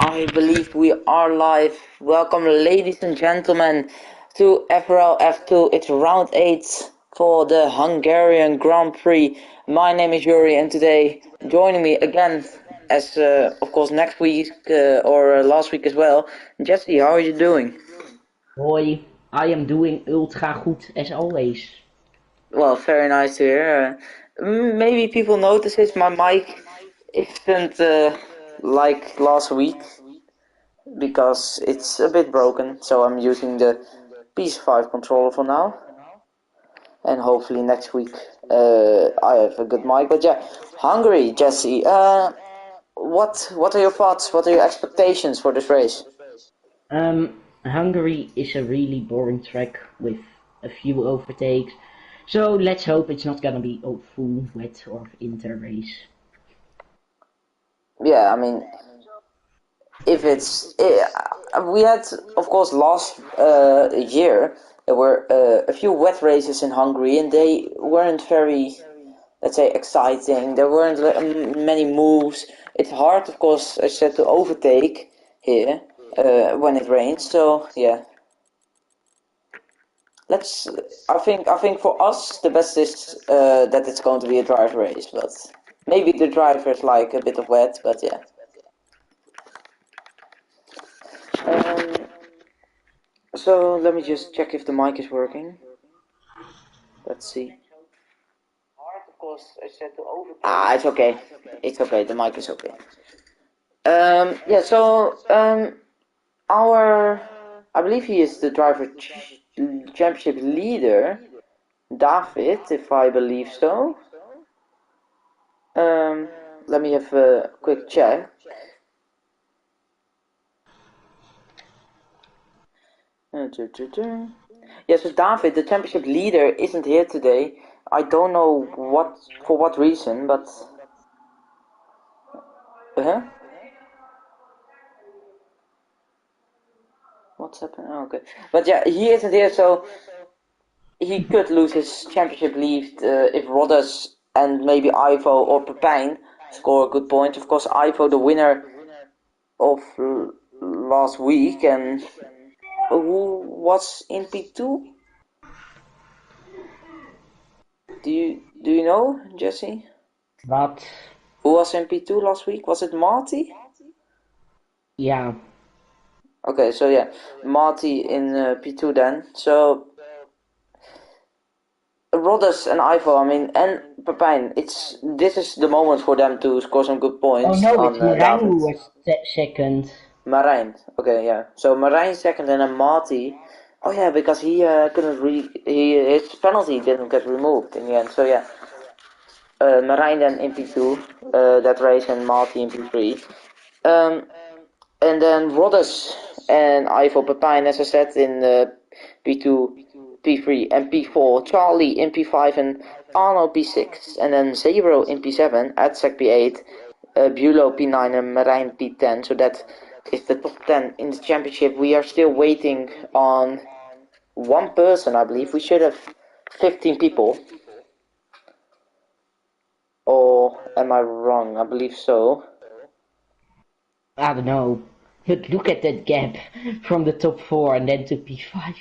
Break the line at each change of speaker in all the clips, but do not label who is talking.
I believe we are live. Welcome, ladies and gentlemen, to FRL F2. It's round 8 for the Hungarian Grand Prix. My name is Yuri, and today, joining me again, as of course next week or last week as well, Jesse, how are you doing?
Hoi, I am doing ultra goed as always.
Well, very nice to hear. Maybe people notice it, my mic isn't like last week, because it's a bit broken, so I'm using the PS5 controller for now, and hopefully next week I have a good mic. But yeah, Hungary, Jesse, what are your thoughts? What are your expectations for this race?
Hungary is a really boring track with a few overtakes, so let's hope it's not gonna be a full wet or inter race.
Yeah, I mean, if it's we had, of course, last year there were a few wet races in Hungary, and they weren't very, let's say, exciting. There weren't many moves. It's hard, of course, as I said, to overtake here when it rains. So yeah, let's. I think for us the best is that it's going to be a driver race, but maybe the drivers like a bit of wet. But yeah. Um, so let me just check if the mic is working. Let's see. It's okay. It's okay. The mic is okay. Yeah. So our, I believe he is the driver championship leader, David, if I believe so. Um, Let me have a quick check. Yeah, so David, the championship leader, isn't here today. I don't know for what reason, but huh? What's happening? Oh, okay, but yeah, he isn't here, so he could lose his championship lead if Rodas and maybe Ivo or Pepijn score a good point. Of course, Ivo, the winner of last week, and who was in P2? Do you know, Jesse?
But
Who was in P2 last week? Was it Marty?
yeah,
Okay, so yeah, Marty in P2 then. So Rodas and Ivo, I mean, and Pepijn. This is the moment for them to score some good
oh
points
no,
on
it's Marijn
David.
who was second.
Marijn. Okay, yeah. So Marijn second and then Marty. Oh yeah, because he couldn't really. His penalty didn't get removed in the end. So yeah, Marijn then in P2 that race, and Marty in P3. Um, and then Rodas and Ivo Pepijn, as I said, in P2, P3 and P4. Charlie in P5 and Arno P6. And then Zebro in P7, Atsek P8, Bulo P9 and Marijn P10. So that is the top 10 in the championship. We are still waiting on one person, I believe. We should have 15 people. Or am I wrong? I believe so.
I don't know. But look at that gap from the top 4 and then to P5.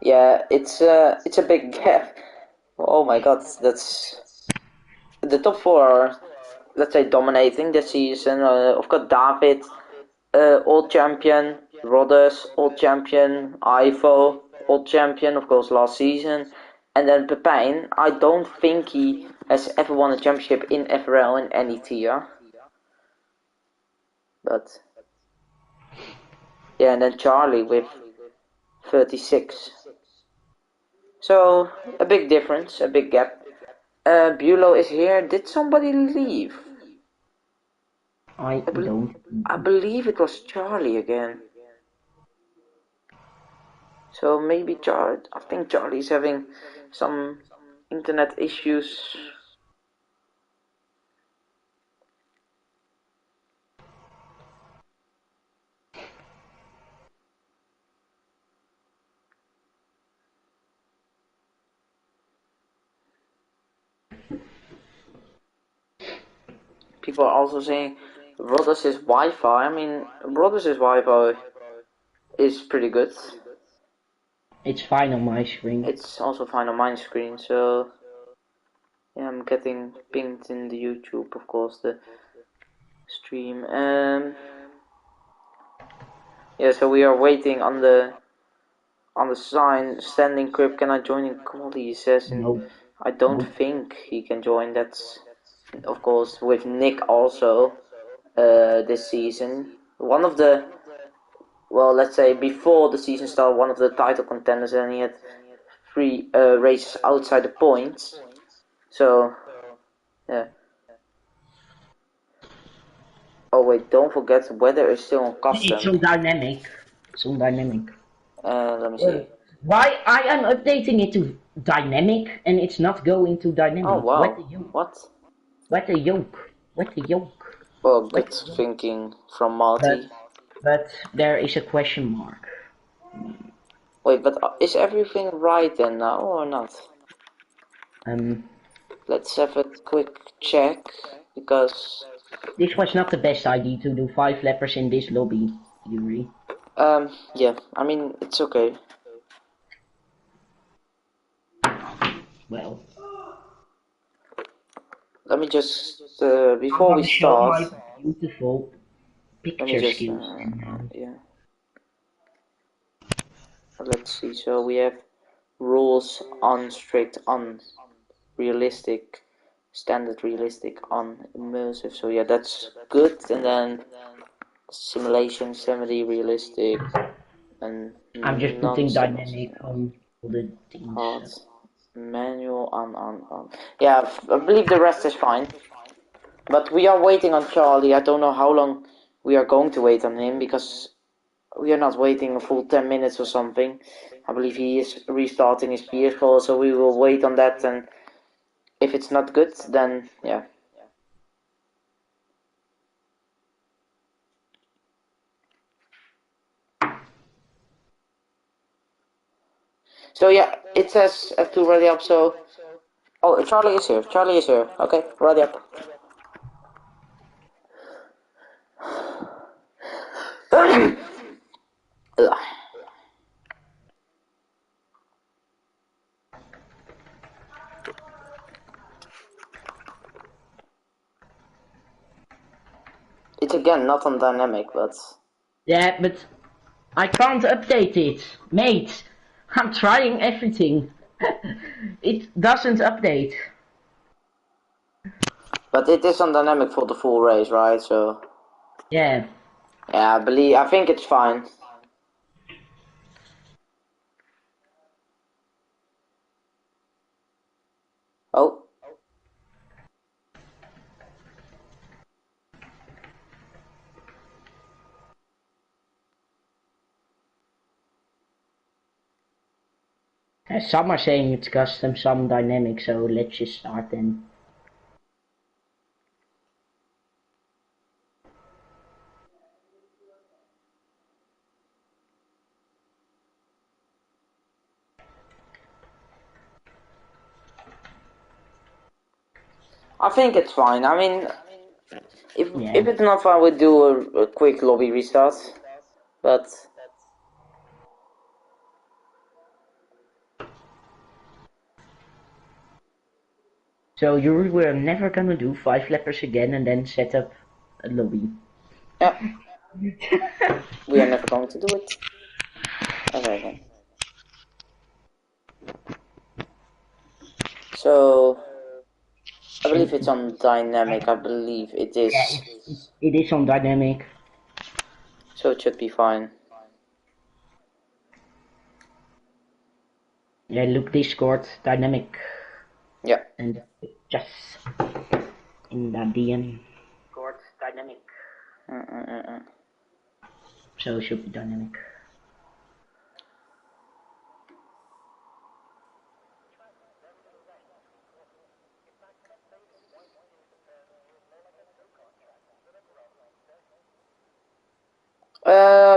Yeah, it's a big gap. Oh my god, that's the top 4 are, let's say, dominating this season. Of course, David, old champion, Rodas, old champion, Ivo, old champion, of course, last season, and then Pepijn. I don't think he has ever won a championship in FRL in any tier, but yeah, and then Charlie with 36. So a big difference, a big gap. Bulo is here. Did somebody leave?
I
I, bel
don't.
I believe it was Charlie again. So maybe I think Charlie's having some internet issues. People are also saying Rodos's Wi-Fi. I mean, Rodos's Wi-Fi is pretty good.
It's fine on my screen.
It's also fine on my screen, so yeah, I'm getting pinged in the YouTube, of course, the stream. Yeah, so we are waiting on the sign. Standing Crip, can I join in quality? He says, and
No.
I don't think he can join. That's of course with Nick also this season. One of the, well, let's say before the season started, one of the title contenders, and he had 3 races outside the points. So yeah. Oh wait, don't forget weather is still on custom.
It's on dynamic. It's on dynamic.
Let me see.
Why I am updating it to dynamic and it's not going to dynamic?
Oh wow.
What the yoke?
What?
What the yoke? What the yoke?
Well, good thinking from Marty.
But there is a question mark.
Wait, but is everything right then now or not? Let's have a quick check, because
This was not the best idea to do 5 lappers in this lobby, Yuri.
yeah, I mean, it's okay.
Well,
Let me just, before we start,
show my beautiful
let me
picture
just,
skills.
yeah. Let's see, so we have rules on strict, on realistic, standard realistic, on immersive, so yeah, that's good. And then simulation, semi-realistic, and
I'm just putting dynamic on all the things.
hard, manual, on. Yeah, I believe the rest is fine. But we are waiting on Charlie. I don't know how long we are going to wait on him, because we are not waiting a full 10 minutes or something. I believe he is restarting his PS4, so we will wait on that, and if it's not good, then yeah. So yeah, it says F2 ready up, so... Oh, Charlie is here. Charlie is here. Okay, ready up. It's again not on dynamic, but...
Yeah, but I can't update it. Mate, I'm trying everything. It doesn't update.
But it is on dynamic for the full race, right? So...
Yeah.
Yeah, I think it's fine. Oh.
Some are saying it's custom, some dynamic, so let's just start then.
I think it's fine. I mean, if
Yeah.
it's not fine, we'll do a quick lobby restart. But...
So we're never gonna do 5 lappers again and then set up a lobby.
yeah. We are never going to do it. Okay then. So... I believe it's on dynamic. I believe it is.
Yeah, it is on dynamic.
So it should be fine.
Yeah, look, Discord, dynamic.
Yeah.
And just in the DM. Discord, dynamic. So it should be dynamic.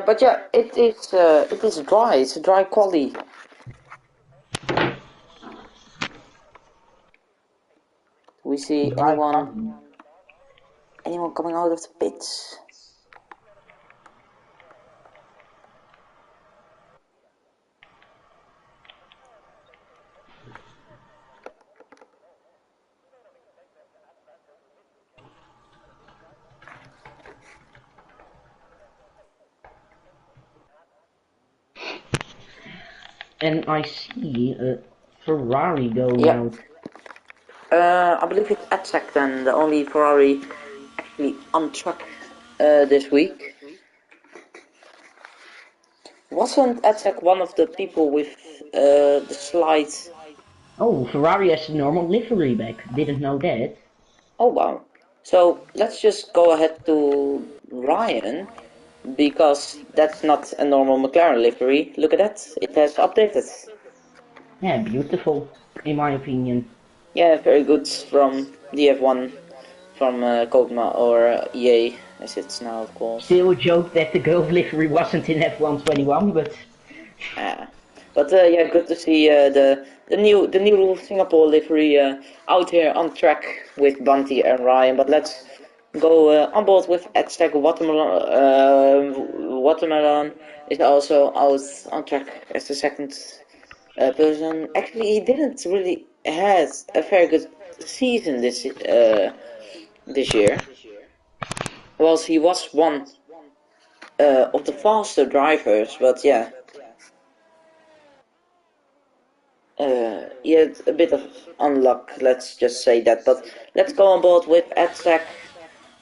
But yeah, it is dry. It's a dry quality. We see anyone? anyone coming out of the pits?
And I see a Ferrari going
Yeah.
out.
I believe it's Atsek then, the only Ferrari actually on track this week. Wasn't Atsek one of the people with the slides?
Oh, Ferrari has a normal livery back. Didn't know that.
Oh wow. So let's just go ahead to Ryan, because that's not a normal McLaren livery. Look at that, it has updated.
Yeah, beautiful, in my opinion.
Yeah, very good from the F1, from Kogma or EA, as it's now of course.
Still a joke that the Gulf livery wasn't in F121, but
But yeah, good to see the new Singapore livery out here on track with Bunty and Ryan. But let's go on board with Aztec Watermelon. Watermelon is also out on track as the second person. Actually, he didn't really have a very good season this year. Well, he was one of the faster drivers, but yeah. Yeah, a bit of unluck, let's just say that. But let's go on board with Edzak,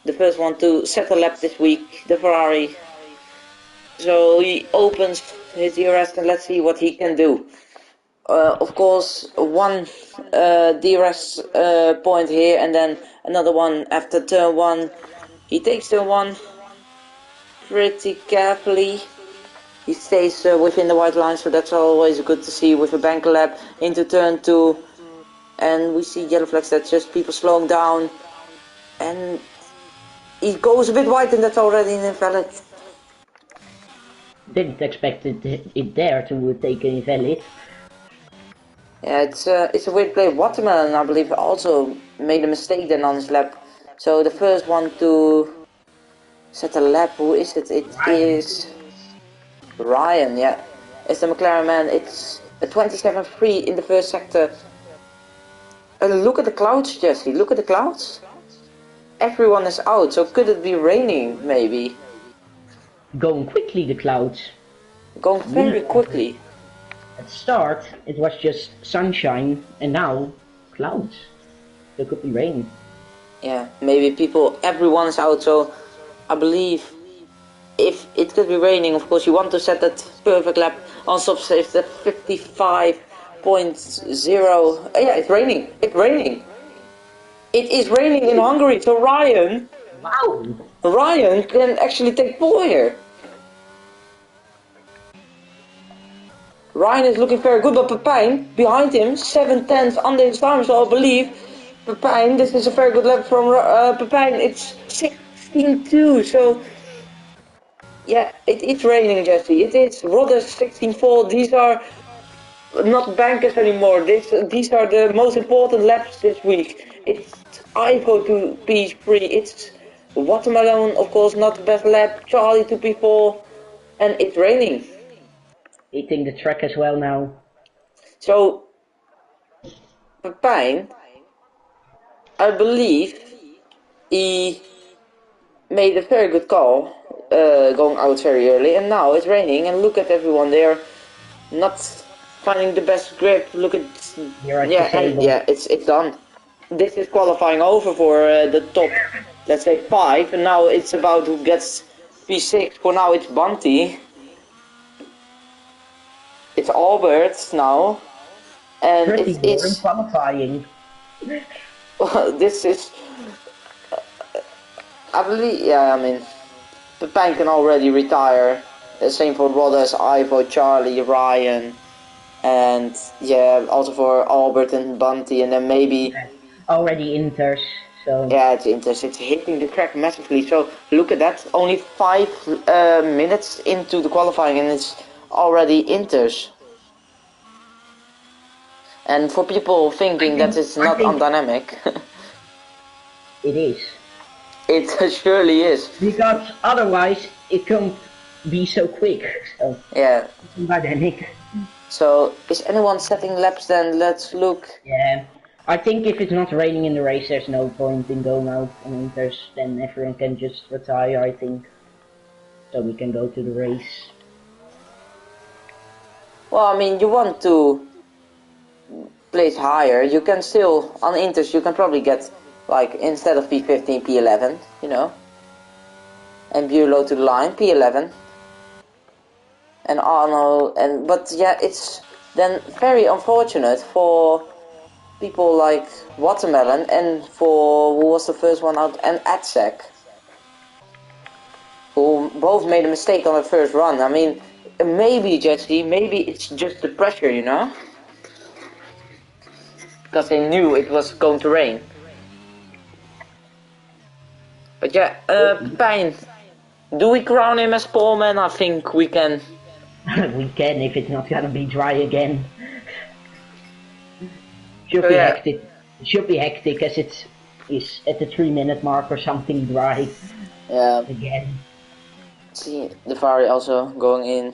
the first one to set a lap this week, the Ferrari. So he opens his DRS and let's see what he can do. Of course, one DRS point here and then another one after turn 1. He takes turn 1 pretty carefully. He stays within the white line, so that's always good to see with a bank lap into turn 2. And we see yellow flags, that's just people slowing down. And he goes a bit wide and that's already an invalid.
didn't expect it there to take an invalid.
Yeah, it's a weird play. Watermelon, I believe, also made a mistake then on his lap. So the first one to set a lap, who is it? It is Ryan, yeah. It's the McLaren man. It's a 27-3 in the first sector. And look at the clouds, Jesse. Look at the clouds. Everyone is out, so could it be raining, maybe?
Going quickly, the clouds.
Going very quickly.
At the start, it was just sunshine, and now clouds. There could be rain.
Yeah, maybe everyone is out, so I believe if it could be raining, of course, you want to set that perfect lap on stop safe, the 55.0. Yeah, it's raining. It's raining. It is raining in Hungary, so Ryan can actually take pole here. Ryan is looking very good, but Pepijn behind him, 7/10 under his time, so I believe Pepijn, this is a very good lap from Pepijn. It's 16-2, so yeah, it's raining, Jesse. It is Rodders 16-4. These are not bankers anymore. These are the most important laps this week. It's Ivo to P3. It's Watermelon, of course, not the best lap. Charlie to P4, and it's raining.
Hitting the track as well now.
So Pepijn, I believe he made a very good call, going out very early, and now it's raining, and look at everyone, they're not finding the best grip. Look at, it's done. This is qualifying over for the top, let's say 5, and now it's about who gets P6. For now it's Bunty, it's Albert now, and
Pretty boring qualifying.
This is, I believe, yeah, I mean, Pepijn can already retire. Same for Rodders, Ivo, Charlie, Ryan, and yeah, also for Albert and Bunty, and then maybe
already Inters. So
yeah, it's hitting the track massively. So look at that, only 5 minutes into the qualifying, and it's already Inters. And for people thinking that it's not undynamic,
it is.
It surely is.
Because otherwise it can't be so quick. So
Yeah.
dynamic.
So is anyone setting laps then? Let's look.
Yeah. I think if it's not raining in the race, there's no point in going out on Inters. Then everyone can just retire, I think. So we can go to the race.
Well, I mean, you want to place higher. You can still on Inters. You can probably get like instead of P15, P11. You know, and Bulow to the line, P11. And Arno, and but yeah, it's then very unfortunate for people like Watermelon and for who was the first one out, and Atsek, who both made a mistake on the first run. I mean, maybe Jesse, maybe it's just the pressure, you know, because they knew it was going to rain. But yeah, Pijn, do we crown him as poleman? I think we can.
We can if it's not gonna be dry again. Should
So
be
yeah,
hectic. It should be hectic as it is at the 3-minute mark or something dry
yeah.
again.
See the Ferrari also going in.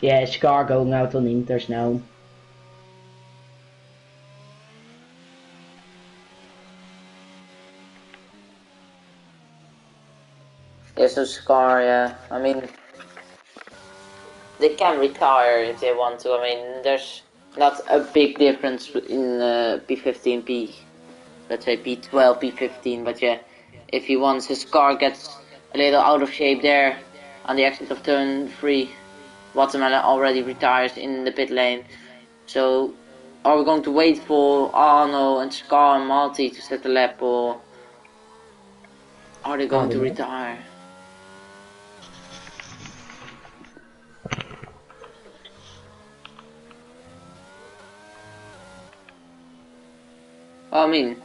Yeah, Scar going out on Inters now.
Yeah, so Scar, yeah. I mean, they can retire if they want to. I mean, there's not a big difference in P15, let's say P12, P15, but yeah, if he wants, his car gets a little out of shape there on the exit of turn 3, Watermelon already retires in the pit lane. So, are we going to wait for Arno and Scar and Malty to set the lap, or are they going to retire? I mean,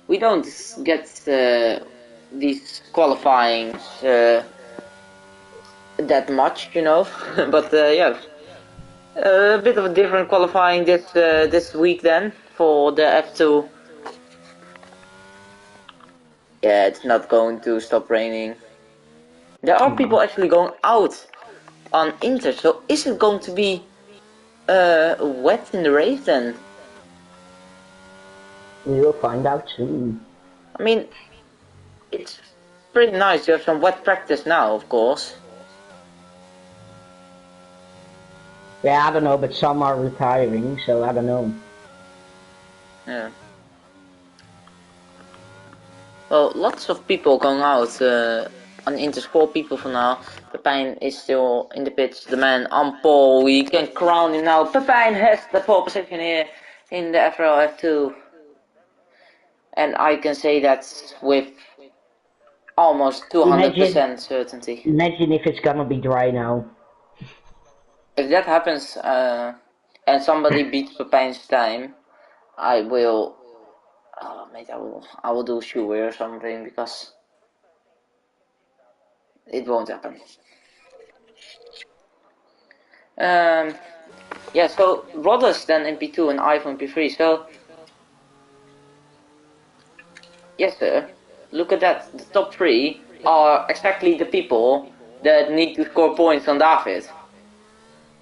we don't get these qualifying that much, you know, but yeah, a bit of a different qualifying this week then for the F2. Yeah, it's not going to stop raining. There are people actually going out on Inter, so is it going to be wet in the race then?
We will find out soon.
I mean, it's pretty nice to have some wet practice now, of course.
Yeah, I don't know, but some are retiring, so I don't know.
Yeah. Well, lots of people going out on Inter, 4 people for now. Pepijn is still in the pits, the man on pole. We can crown him now. Pepijn has the pole position here in the FRL F2. And I can say that with almost 200% certainty.
Imagine if it's gonna be dry now.
If that happens and somebody beats Pepijn's time, I will, mate, I will do Shuey or something because it won't happen. Yeah, so Rodders then in P2 and Ivan in P3. So, yes, sir. Look at that. The top 3 are exactly the people that need to score points on David.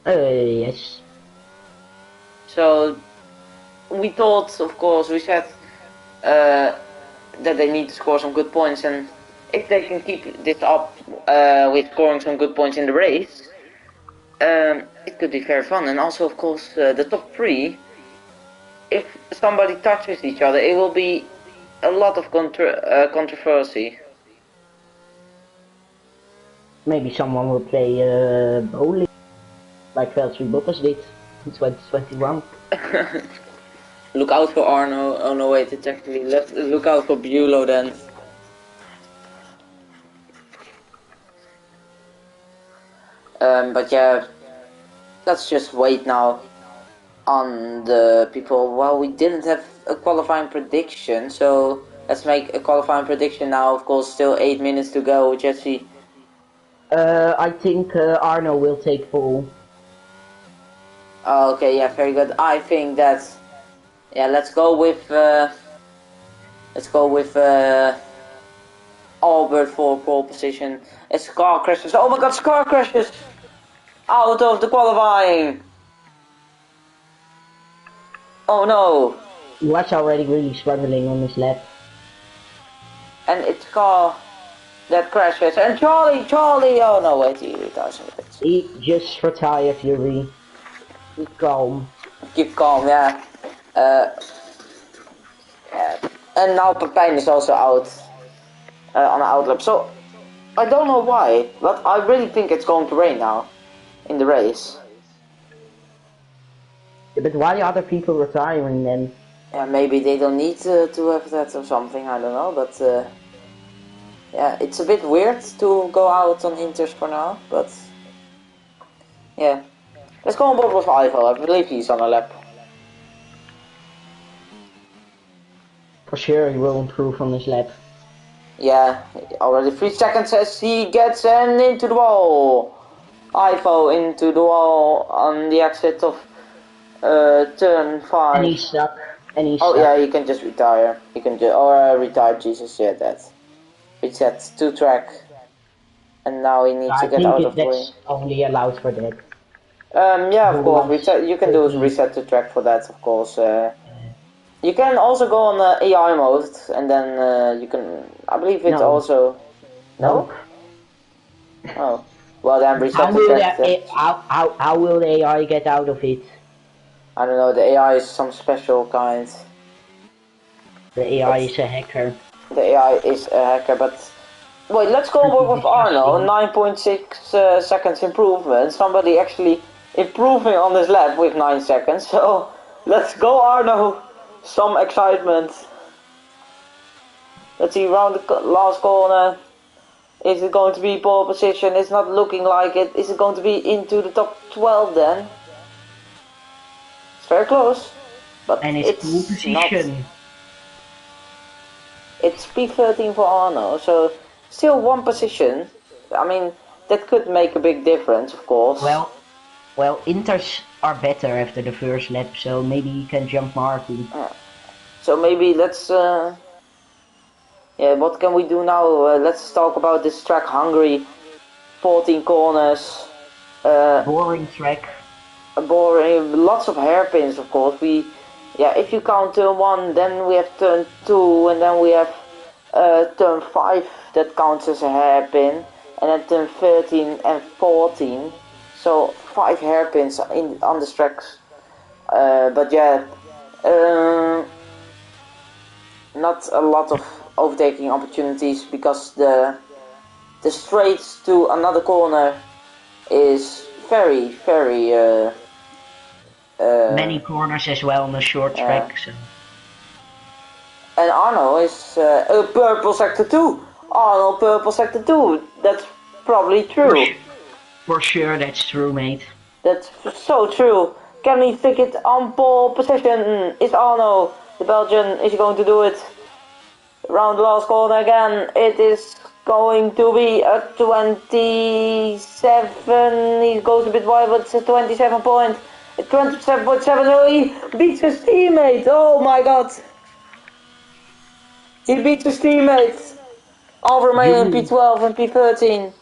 Yes.
So, we thought, of course, we said that they need to score some good points, and if they can keep this up with scoring some good points in the race, it could be very fun. And also, of course, the top 3, if somebody touches each other, it will be a lot of controversy.
Maybe someone will play bowling, like Valtteri Bottas did in 2021.
Look out for Arno. Oh no, wait, it's actually look out for Bulow then. But yeah, let's just wait now on the people. Well, we didn't have a qualifying prediction, so let's make a qualifying prediction now. Of course, still 8 minutes to go, Jesse.
I think Arno will take pole.
Okay, yeah, very good. I think that Yeah, let's go with Albert for pole position. It's car crashes. Oh my god, car crashes! Out of the qualifying! Oh no!
He was already really struggling on this lap.
And it's car that crashes. And Charlie! Oh no, wait, he retires in the pits.
He just retired, Yuri. Be calm.
Keep calm, yeah. Yeah. And now Pepijn is also out on the outlap. So I don't know why, but I really think it's going to rain now in the race.
Yeah, but why are other people retiring then?
Yeah, maybe they don't need to have that or something, I don't know, but yeah, it's a bit weird to go out on Inters for now, but yeah. Let's go on board with Ivo, I believe he's on a lap.
For sure he will improve on this lap.
Yeah, already 3 seconds as he gets into the wall. Ivo into the wall on the exit of turn 5.
And he's stuck.
Oh yeah, he can just retire. He can just retire. Jesus, yeah, that reset to track, and now he needs to get out of the way.
I think that's only allowed for that.
Yeah, of course. Reset. You can do reset to track for that, of course. You can also go on AI mode, and then you can. I believe it's also. No. Oh, well then reset to track.
How will the AI get out of it?
I don't know. The AI is some special kind.
The AI is a hacker.
The AI is a hacker, but wait, let's go over with Arno. 9.6 seconds improvement. Somebody actually improving on this lap with 9 seconds. So let's go, Arno. Some excitement. Let's see, round the last corner. Is it going to be pole position? It's not looking like it. Is it going to be into the top 12 then? It's very close, but
and it's pole position.
Not. It's P13 for Arno, so still 1 position. I mean, that could make a big difference, of course.
Well, Inters are better after the first lap, so maybe he can jump Martin.
So maybe let's... yeah, what can we do now? Let's talk about this track, Hungary. 14 corners.
Boring track.
Boring, lots of hairpins, of course. Yeah, if you count turn 1, then we have turn 2, and then we have turn 5 that counts as a hairpin, and then turn 13 and 14. So 5 hairpins on the tracks. But yeah, not a lot of overtaking opportunities because the straight to another corner is very
many corners as well on the short track. So.
And Arno is purple sector 2. Arno purple sector 2. That's probably true.
For sure that's true, mate.
That's so true. Can we stick it on pole position? Is Arno the Belgian? Is he going to do it? Round the last corner again. It is going to be a 27. He goes a bit wide, but it's a 27 point. 27.7. Oh, he beats his teammate. Oh my god. He beats his teammate. Over me in P12 and P13.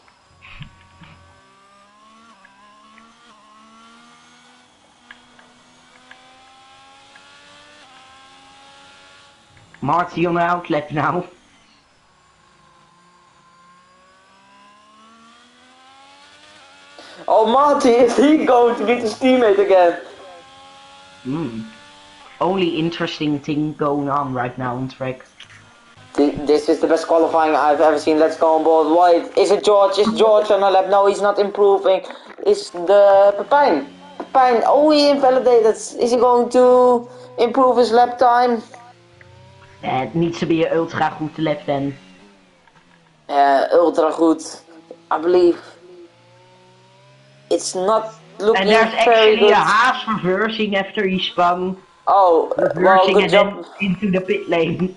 Marty on the outlap now.
Oh, Marty, is he going to beat his teammate again?
Only interesting thing going on right now on track.
This is the best qualifying I've ever seen. Let's go on board. Wait, is it George? Is George on a lap? No, he's not improving. Is the Pepijn? Pepijn, oh, he invalidated. Is he going to improve his lap time?
It needs to be an ultra good lap then.
Ultra good. I believe. It's not looking very good.
And there's actually a Haas reversing after he spun.
Oh, well, good job.
Into the pit lane.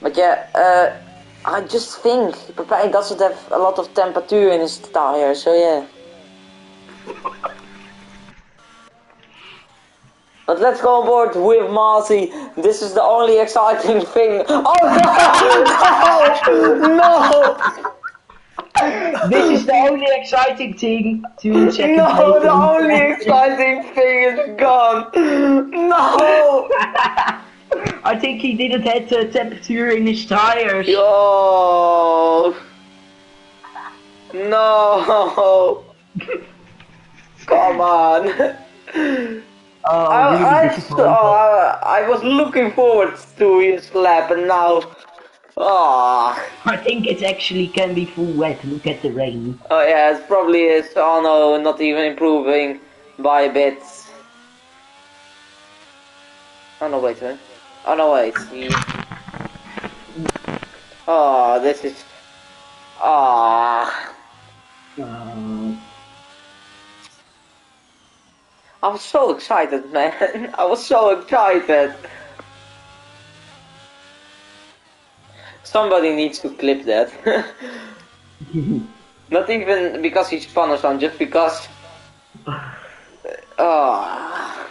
But yeah, I just think Pepijn doesn't have a lot of temperature in his tire, so yeah. But let's go on board with Marty. This is the only exciting thing. Oh no! No!
This is the only exciting thing to second
No,
place.
the only exciting thing is gone. No!
I think he didn't have the temperature in his tires.
Yo! No! Come on!
Really disappointed.
I was looking forward to his lap and now... Oh,
I think it actually can be full wet. Look at the rain.
oh yeah, it probably is. Oh no, not even improving by a bit. Oh no, wait, huh? Oh no, wait. Oh, this is... Ah. I was so excited, man. I was so excited. Somebody needs to clip that. Not even because he's fun or something, just because... Oh.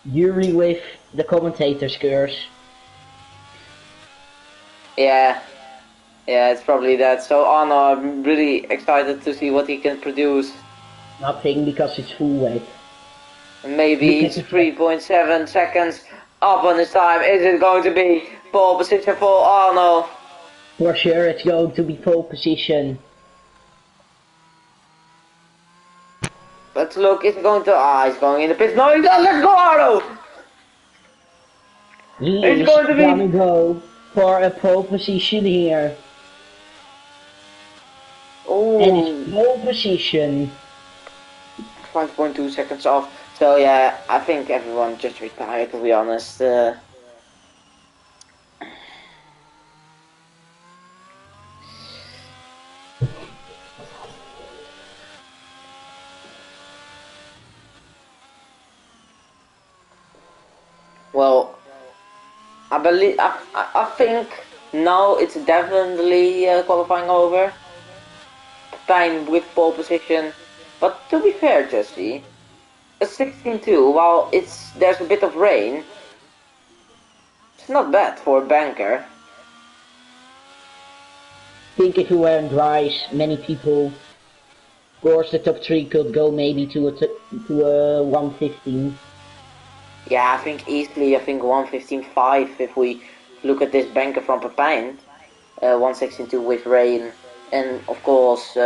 Yuri with the commentator's curse.
Yeah. Yeah, it's probably that. So, oh no, I'm really excited to see what he can produce.
Nothing because it's full wet.
Maybe he's 3.7 seconds up on his time. Is it going to be pole position for Arno?
For sure it's going to be pole position.
Let's look, is it going to... Ah, he's going in the pits. No, he's not. Let's go, Arno!
He's
going to be...
gonna go for a pole position here.
Oh.
And it's pole position.
5.2 seconds off. So yeah, I think everyone just retired, to be honest. Well, I think now it's definitely qualifying over. Pijn with pole position, but to be fair, Jesse, a 16.2, while there's a bit of rain, it's not bad for a banker.
I think if you weren't dry, many people, of course the top 3 could go maybe to a 115.
Yeah, I think easily, 115.5 if we look at this banker from Pepijn. 116.2 with rain, and of course,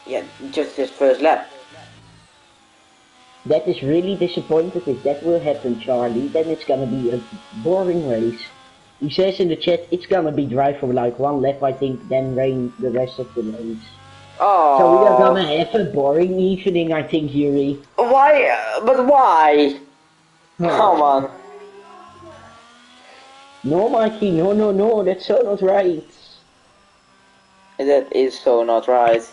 yeah, just his first lap.
That is really disappointed if that will happen, Charlie. Then it's gonna be a boring race. He says in the chat it's gonna be dry for like 1 lap, I think, then rain the rest of the race.
Oh.
So we are gonna have a boring evening, I think, Yuri.
Why? But why? Come on.
No, Mikey, no, that's so not right.
That is so not right.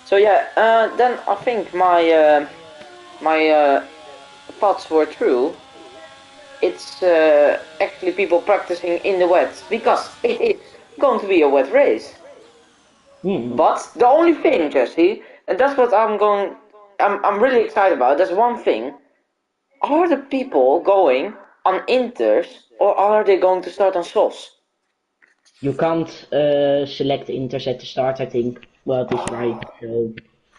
So yeah, then I think my thoughts were true. It's actually people practicing in the wet, because it is going to be a wet race. But the only thing, Jesse, and that's what I'm really excited about, there's one thing. Are the people going on inters, or are they going to start on softs?
You can't select inters at the start, I think. Well, it is right, so...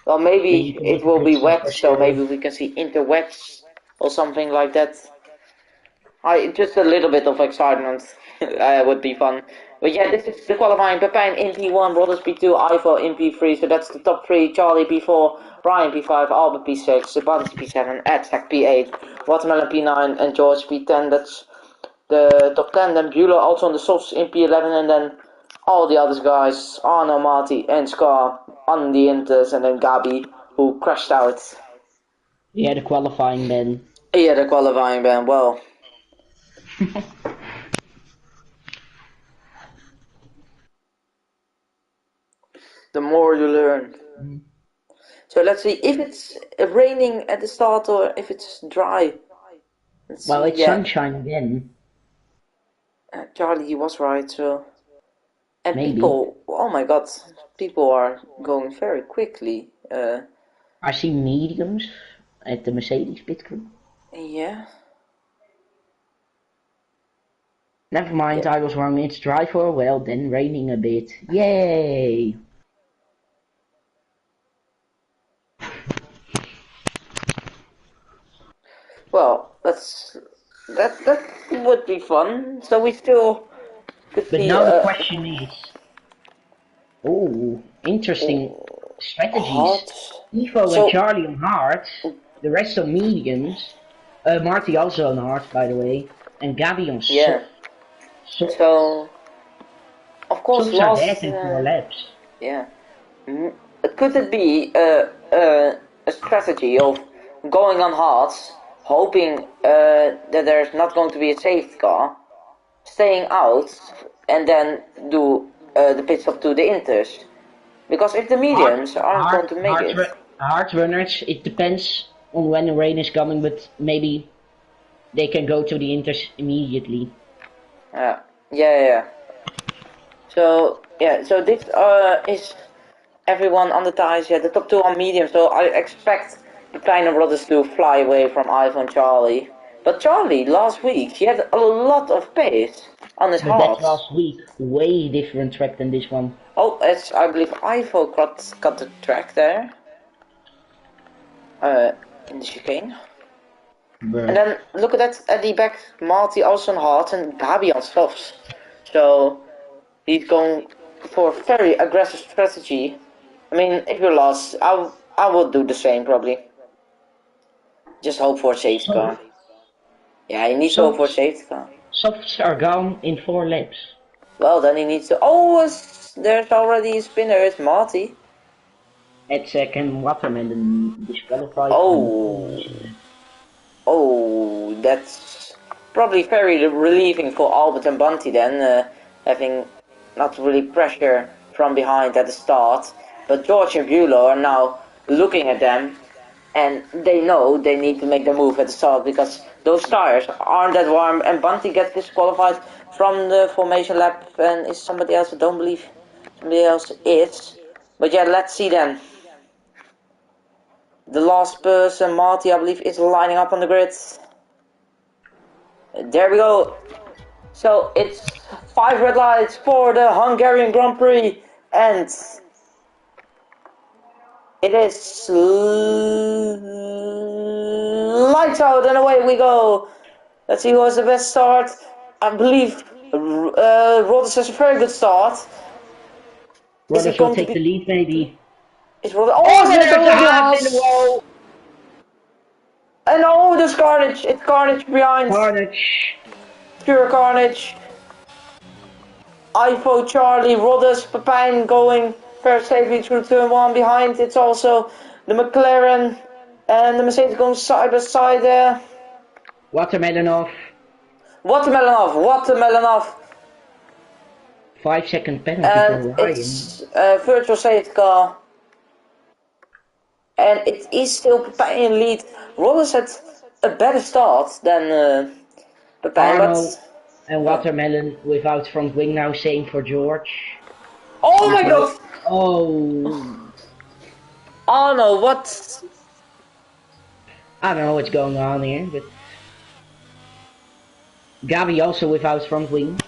Well, maybe it will be wet, so maybe we can see interwets or something like that. Just a little bit of excitement would be fun. But yeah, this is the qualifying. Pepijn in P1, Brothers P2, Ivo in P3, so that's the top 3. Charlie P4, Ryan P5, Albert P6, Sebastian P7, Edzak P8, Watermelon P9, and George P10. That's the top 10. Then Bueller also on the softs in P11, and then all the other guys, Arno, Marty, and Scar on the inters, and then Gabi, who crashed out.
Yeah, the qualifying ban.
Yeah, the qualifying ban, well. The more you learn. So let's see if it's raining at the start or if it's dry.
Well, it's sunshine again.
Charlie, he was right, so... And
maybe.
People, oh my god, people are going very quickly.
I see mediums. at the Mercedes pit crew.
Yeah.
Never mind,
Yeah.
I was wrong. It's dry for a while, then raining a bit. Yay!
Well, that would be fun. So we still could
But
see
now the question is, oh, interesting strategies.
hot.
Evo and
So
Charlie on hard, the rest on mediums. Marty also on hard, by the way, and Gabby on
yeah.
soft. Soft.
So of course
Softs are dead
last
in 4 laps.
yeah. Mm, could it be a strategy of going on hards, hoping that there's not going to be a safety car, staying out, and then do the pit stop to the inters? Because if the
Hard,
mediums aren't going to make it,
hard runners. It depends on when the rain is coming, but maybe they can go to the inters immediately.
yeah, yeah. So yeah, so this is everyone on the tires. Yeah, the top two on medium. So I expect the Kleiner brothers to fly away from Ivan Charlie. But Charlie last week he had a lot of pace on his
But that's
hearts.
last week. Way different track than this one.
Oh, it's I believe Ivo got the track there. In the chicane.
But
And then look at that at the back, Marty also on hard and Gabi on softs. So he's going for a very aggressive strategy. I mean, if you're lost, I would do the same probably. Just hope for a safety
so,
car. Yeah, he needs to hope for a
softs,
safety car.
softs are gone in 4 laps.
Well, then he needs to. Oh, there's already a spinner. It's Marty.
At second, Watermelon disqualified from
Oh, oh, that's probably very relieving for Albert and Bunty then, having not really pressure from behind at the start. But George and Buelow are now looking at them, and they know they need to make the move at the start because those tires aren't that warm, and Bunty gets disqualified from the formation lap, and is somebody else? I don't believe somebody else is. But yeah, let's see then. The last person, Marty, I believe, is lining up on the grid. There we go. So it's 5 red lights for the Hungarian Grand Prix, and it is lights out and away we go. Let's see who has the best start. I believe Rodders has a very good start. Is it
Brothers will
going to
take the
be?
lead, maybe.
Is Rodders?
Oh,
Oh,
but
it's
there's
going
a
to be
Haas in the
Haas.
wall.
And oh, there's carnage. It's carnage behind.
Carnage.
Pure carnage. Ivo, Charlie, Rodders, Pepijn going very safely through turn 1 behind. It's also the McLaren and the Mercedes going side by side there.
Watermelon off.
Watermelon off, watermelon off.
5 second penalty for
And
Ryan.
it's a virtual safety car. And it is still Pepijn in lead. Rodders had a better start than Pepijn,
Arno
but...
and Watermelon without front wing now, same for George.
Oh my god!
Oh.
Oh no, what?
I don't know what's going on here, but Gabi also without front wing.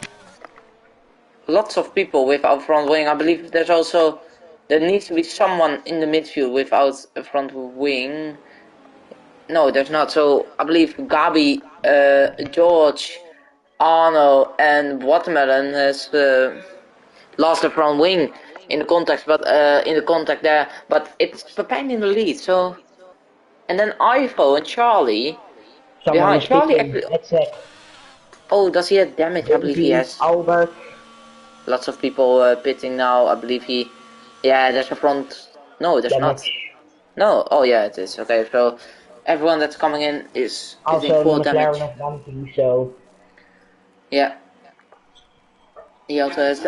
Lots of people without front wing. I believe there needs to be someone in the midfield without a front wing. No, there's not. So I believe Gabi, George, Arno, and Watermelon has lost the front wing in the contact, but there. But it's Pepijn in the lead. So, and then Ivo and Charlie
Someone
behind.
is
Charlie
pitting.
actually.
That's it.
Oh, does he have damage? I believe he has.
Albert.
Lots of people pitting now. I believe he. Yeah, there's a front. No, there's not.
Damage.
No. Oh yeah, it is. Okay, so everyone that's coming in is getting
Also
full
the
damage.
McLaren of Bunty, so
Yeah. He also has.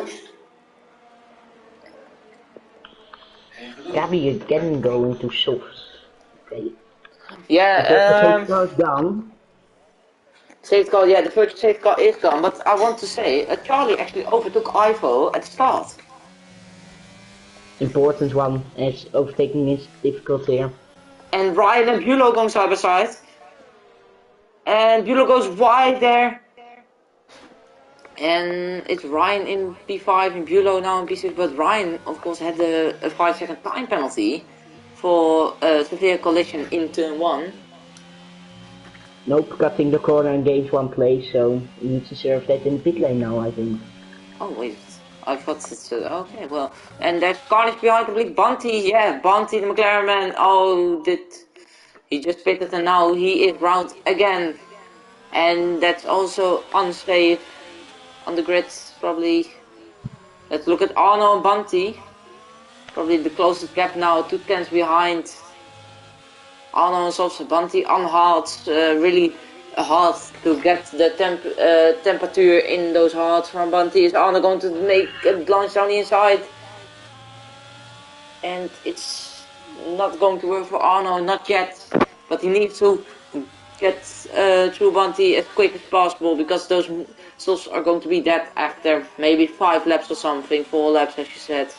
Gabi again going to soft. Okay.
Yeah.
The first down.
Safety car. Yeah, the first safety car is gone. But I want to say, Charlie actually overtook Ivo at the start.
Important one, as overtaking is difficult here.
And Ryan and Bulow going side by side. And Bulow goes wide there. And it's Ryan in P5 and Bulow now in P6. But Ryan, of course, had a 5-second time penalty for severe collision in turn 1.
Nope, cutting the corner and gains 1 place, so he needs to serve that in the pit lane now, I think.
Oh, wait. I thought it's... okay, well... And there's Carnage behind, I believe. Bunty, yeah. Bunty, the McLaren man. Oh, he just pitted and now he is round again. And that's also unsafe on the grid, probably. Let's look at Arno and Bunty. Probably the closest gap now, 2 tenths behind. Arno and also Bunty on hards, really hard to get the temperature in those hards from Bunty. Is Arno going to make a launch down the inside? And it's not going to work for Arno, not yet. But he needs to get through Bunty as quick as possible, because those stalls are going to be dead after maybe 5 laps or something, 4 laps as you said.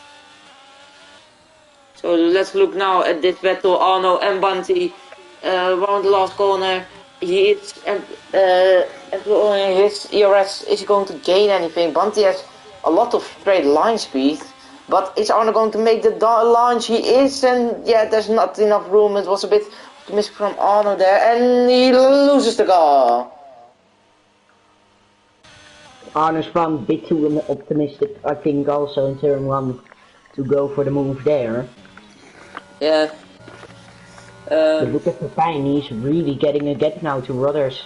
So let's look now at this battle, Arno and Bunty around the last corner. He is employing his ERS. Is he going to gain anything? Bunty has a lot of straight line speed, but is Arno going to make the launch? He is, and yeah, there's not enough room. It was a bit optimistic from Arno there, and he loses the car.
Arno's found a bit too optimistic, I think, also in turn 1 to go for the move there.
Yeah.
But look at Prix, he's really getting a gap now to Rodders.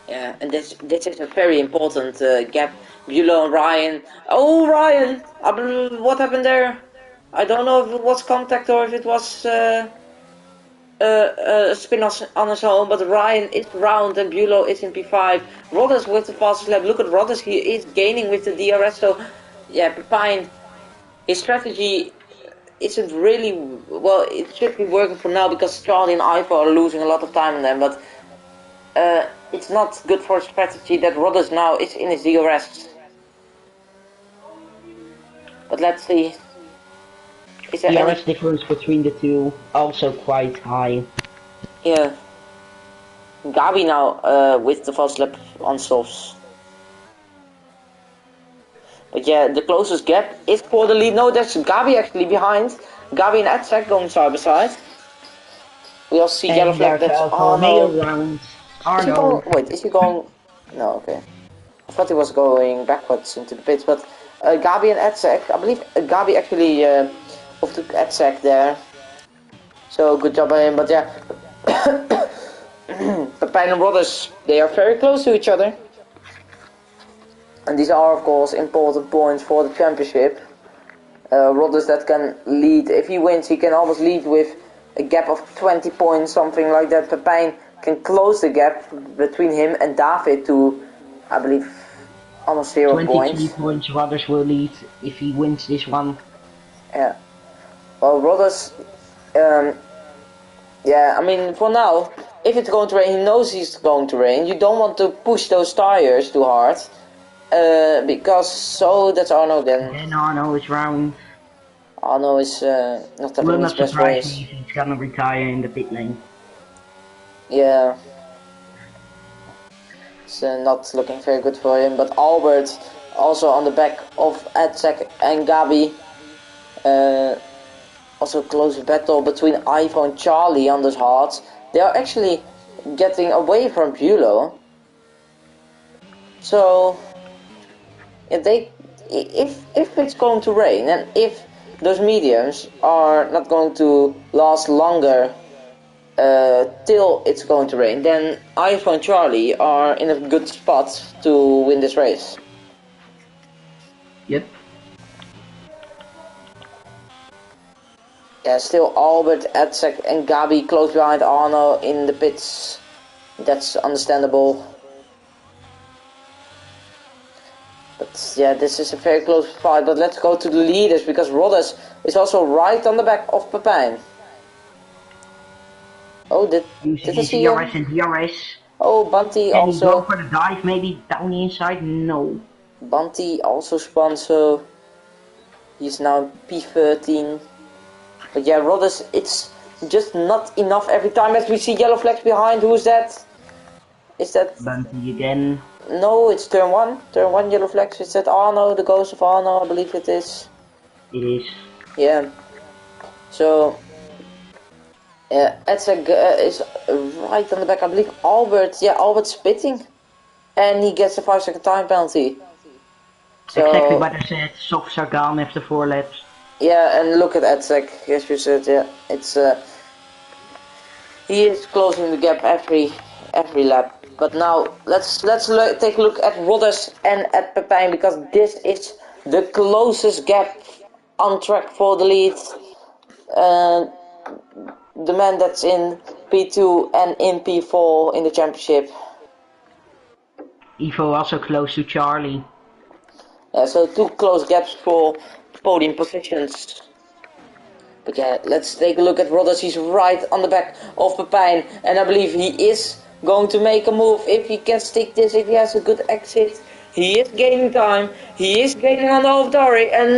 Yeah, and this is a very important gap. Bulow and Ryan. Oh, Ryan! What happened there? I don't know if it was contact or if it was a spin on his own, but Ryan is round and Bulow is in P5. Rodders with the fastest lap. Look at Rodders, he is gaining with the DRS, so yeah, Pepijn, his strategy isn't really, well, it should be working for now because Charlie and Ivo are losing a lot of time on them, but it's not good for strategy that Rodders now is in his DRS. But let's see. Is there
DRS difference between the two also quite high.
Yeah. Gabi now with the fast lap on softs. But yeah, the closest gap is for the lead. No, there's Gabi actually behind. Gabi and Edzek going side by side. We also see yellow flag. That's Arno.
Arno.
Is he going? No, okay. I thought he was going backwards into the pits, but Gabi and Edzek, I believe Gabi actually overtook Edzek there. So good job by him, but yeah. Pepijn and Rodders, they are very close to each other. And these are, of course, important points for the championship. Rodders that can lead. If he wins, he can almost lead with a gap of 20 points, something like that. Pepijn can close the gap between him and David to, I believe, almost 0 points.
23 points Rodders will lead if he wins this one.
Yeah. Well, Rodders, yeah, I mean, for now, if it's going to rain, he knows it's going to rain. You don't want to push those tires too hard. Because so that's Arno then.
And Arno is round.
Arno is not having his best race.
He's gonna retire in the pit lane.
Yeah. It's not looking very good for him. But Albert also on the back of Edzek and Gabi. Also close battle between Ivo and Charlie on those hards. They are actually getting away from Bulow. So if it's going to rain and if those mediums are not going to last longer till it's going to rain, then Ivo and Charlie are in a good spot to win this race.
Yep.
Yeah, still Albert, Edzek and Gabi close behind Arno in the pits. That's understandable. But yeah, this is a very close fight, but let's go to the leaders, because Rodders is also right on the back of Pepijn. Oh, did I see him?
DRS.
Oh, Bunty
Can
also.
he go for the dive, maybe down the inside? No.
Bunty also spun, so he's now P13. But yeah, Rodders, it's just not enough every time. As we see yellow flags behind, who is that? Is that...
Bunty again.
No, it's turn one. Turn one yellow flags. Is that Arno, the ghost of Arno, I believe it is.
It is.
Yeah. So... Etzek is right on the back. I believe Albert's spitting. And he gets a 5-second time penalty. So,
Exactly what I said. Softs are gone after 4 laps.
yeah, and look at Etzek. Yes, you said, yeah. It's he is closing the gap every lap. But now let's take a look at Rodders and at Pepijn, because this is the closest gap on track for the lead. The man that's in P2 and in P4 in the championship.
Ivo also close to Charlie.
Yeah, so 2 close gaps for podium positions. But yeah, let's take a look at Rodders. He's right on the back of Pepijn, and I believe he is going to make a move if he can stick this, if he has a good exit. He is gaining time, he is gaining on the Overdari, and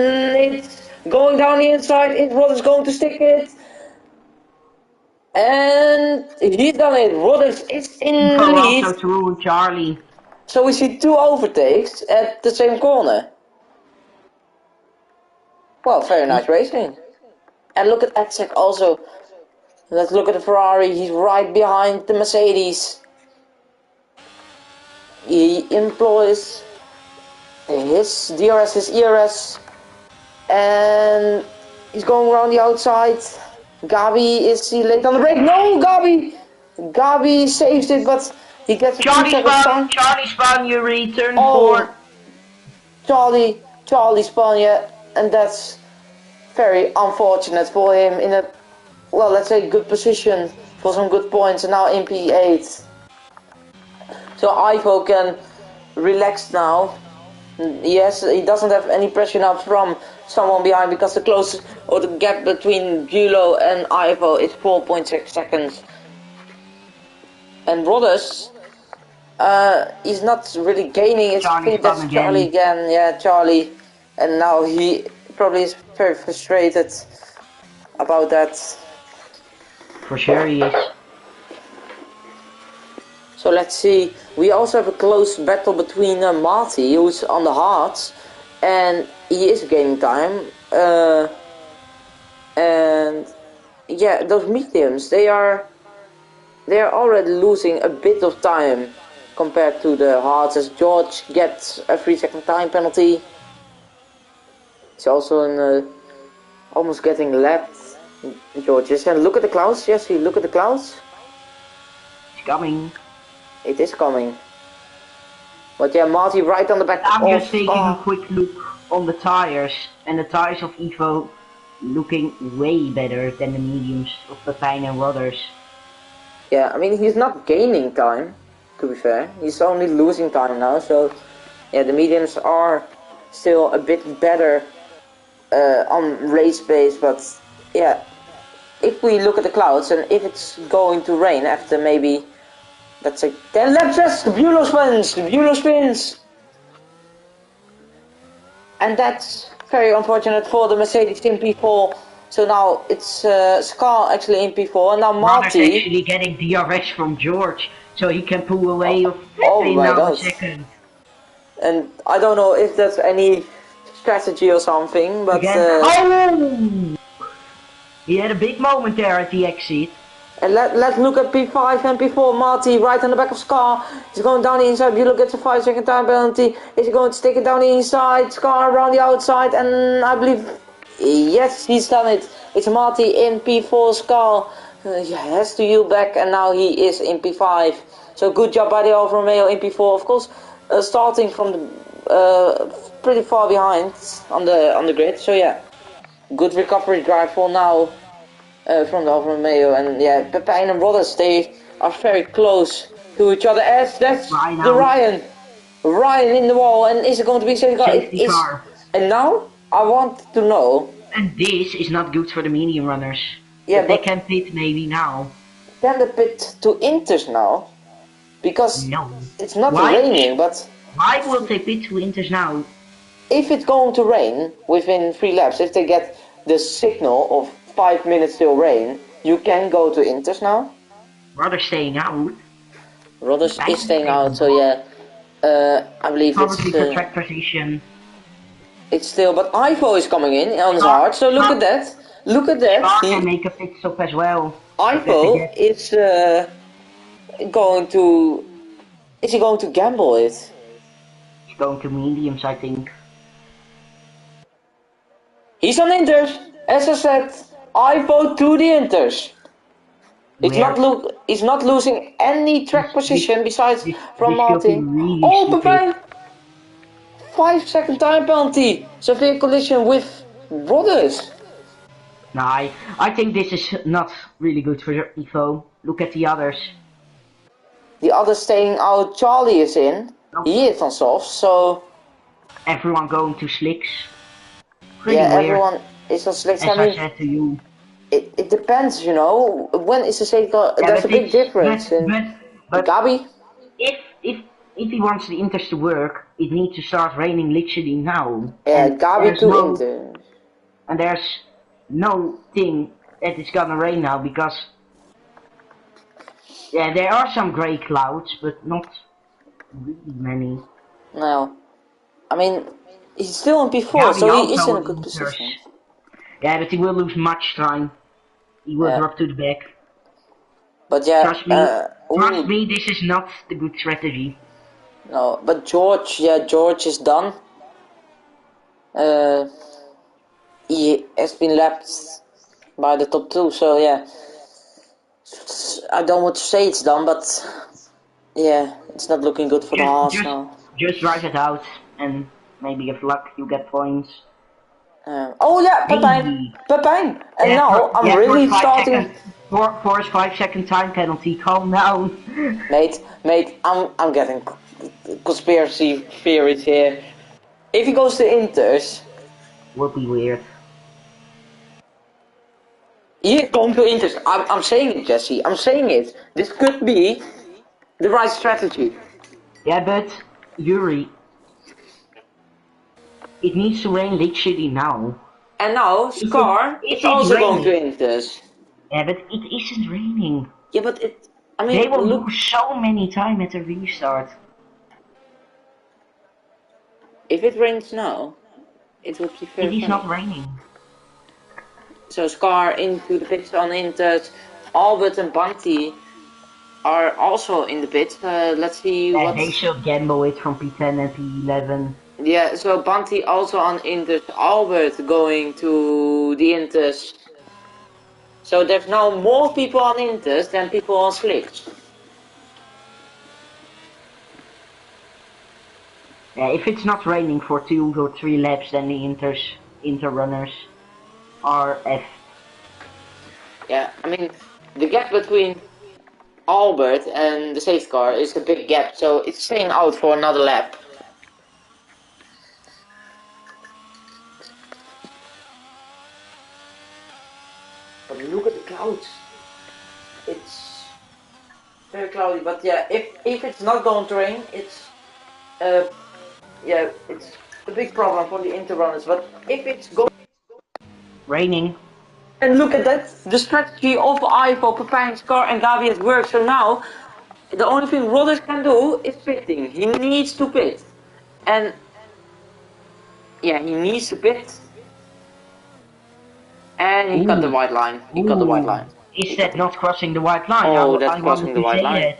it's going down the inside. Is Rodders going to stick it? And he's done it. Rodders is in the
Ivo
lead.
also through Charlie.
So we see 2 overtakes at the same corner. Well, very nice racing. And look at Etzek also. Let's look at the Ferrari. He's right behind the Mercedes. He employs his DRS, his ERS. And he's going around the outside. Gabi, is he late on the brake? No, Gabi! Gabi saves it, but he gets a
Charlie
2 seconds time.
Charlie spun, you return
Oh,
for...
Charlie spun, yeah. And that's very unfortunate for him in a, well, let's say good position for some good points, and now in P8. So Ivo can relax now. Yes, he doesn't have any pressure now from someone behind, because the gap between Bulo and Ivo is 4.6 seconds. And Rodders, he's not really gaining. I think that's Charlie again. Yeah, Charlie. And now he probably is very frustrated about that.
For sure he is.
So let's see. We also have a close battle between Marty, who's on the hards, and he is gaining time. And yeah, those mediums, they are already losing a bit of time compared to the hards, as George gets a 3-second time penalty. He's also almost getting lapped. George is, and look at the clouds. Yes, you look at the clouds.
It's coming.
It is coming. But yeah, Marty right on the back.
I'm just taking a quick look on the tires, and the tires of Ivo looking way better than the mediums of Pepijn and Rodders.
Yeah, I mean, he's not gaining time, to be fair. He's only losing time now, so yeah, the mediums are still a bit better on race pace, but yeah, if we look at the clouds, and if it's going to rain after maybe, let's say 10 laps, yes, the Bulo spins! And that's very unfortunate for the Mercedes in P4. So now it's Scar actually in P4, and now Marty...
Rodders actually getting DRS from George, so he can pull away of a second.
And I don't know if that's any strategy or something, but...
oh! He had a big moment there at the exit.
And let's look at P5 and P4. Marty right on the back of Scar. He's going down the inside. Bulo gets a 5-second time penalty. Is he going to stick it down the inside? Scar around the outside, and I believe, yes, he's done it. It's Marty in P4. Scar he has to yield back, and now he is in P5. So good job by the Alfa Romeo in P4. Of course, starting from the pretty far behind on the grid. So yeah, good recovery drive for now. From the Alfa Romeo, and yeah, Pepijn and Rodders, they are very close to each other. As that's the Ryan in the wall, and is it going to be a safety car? And now I want to know.
And this is not good for the medium runners.
Yeah,
but they can pit maybe now.
Can they pit to Inters now? Because
no,
it's not raining, but
why will they pit to Inters now?
If it's going to rain within 3 laps, if they get the signal of 5 minutes till rain, you can go to Inters now.
Rather staying out.
Rodders is staying out, so yeah. I believe
Probably for track position.
it's still, but Ivo is coming in on his hard, so look at that. Look at that.
Scar can make a pit stop as well.
Ivo is going to. Is he going to gamble it?
He's going to mediums, I think.
He's on Inters. As I said, Ivo to the Inters. He's not losing any track position besides from Martin.
Really
Oh,
stupid.
Pepijn! 5-second time penalty. Severe collision with Rodders.
Nah, I think this is not really good for Ivo. Look at the others.
The other staying out, Charlie is in. He is on soft, so
Everyone going to slicks. Pretty
yeah,
weird.
everyone is on slicks.
As I said to you.
It depends, you know. When is the safety car?
Yeah,
There's a big difference.
But
Gabi?
if he wants the Inters to work, it needs to start raining literally now.
Yeah,
And
Gabi to Inter.
And there's no thing that it's gonna rain now because yeah, there are some grey clouds, but not really many.
No, I mean he's still on P4,
Gabi
so he is
also
in a good
Inters.
position.
Yeah, but he will lose much time. He will drop to the back.
But yeah,
Trust me, this is not the good strategy.
No, but George is done. He has been lapped by the top two, so yeah. I don't want to say it's done, but yeah, it's not looking good for the Haas now.
Just drive it out, and maybe if luck you get points.
Oh yeah, Pepijn! And
yeah,
now I'm really starting.
For his 5-second time penalty, calm down.
Mate, I'm getting conspiracy theories here. If he goes to Inters,
would be weird.
He is going to Inters. I'm saying it, Jesse. I'm saying it. This could be the right strategy.
Yeah, but Yuri, it needs to rain literally now.
And now Scar is also going to Inters.
Yeah, but it isn't raining.
Yeah, but I mean,
they will lose so many time at the restart.
If it rains now, it would be very
It is not raining.
So Scar into the pits on Inters. Albert and Bunty are also in the pits. Let's see what...
They should gamble it from P10 and P11.
Yeah, so Bunty also on Inters. Albert going to the Inters. So there's now more people on Inters than people on slicks.
Yeah, if it's not raining for 2 or 3 laps, then the Inter runners are F.
Yeah, I mean, the gap between Albert and the safety car is a big gap, so it's staying out for another lap. But look at the clouds. It's very cloudy, but yeah, if it's not going to rain, it's yeah, it's a big problem for the Inter runners. But if it's going
raining,
and look at that, the strategy of Ivo, Pepijn, Scar and Gabi has worked. So now the only thing Rodders can do is pitting. He needs to pit, and yeah, he needs to pit. And he got the white line. He got the white line.
Is that not crossing the white line?
Oh, that's crossing the white line.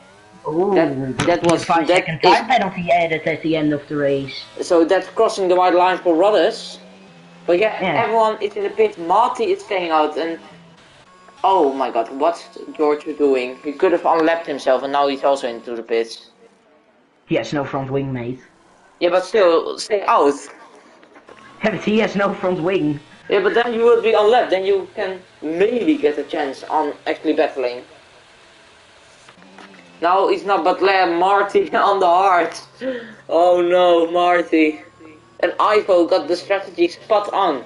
Oh,
that was
5-second time penalty added at the end of the race.
So that's crossing the white line for Rodders. But yeah, everyone is in the pit. Marty is staying out, and oh my god, what's George doing? He could have unlapped himself, and now he's also into the pits.
He has no front wing, mate.
Yeah, but still, stay out.
Yeah, but he has no front wing.
Yeah, but then you would be unlapped. Then you can maybe get a chance on actually battling. Now it's not Butler, Marty on the hard. Oh no, Marty. And Ivo got the strategy spot on.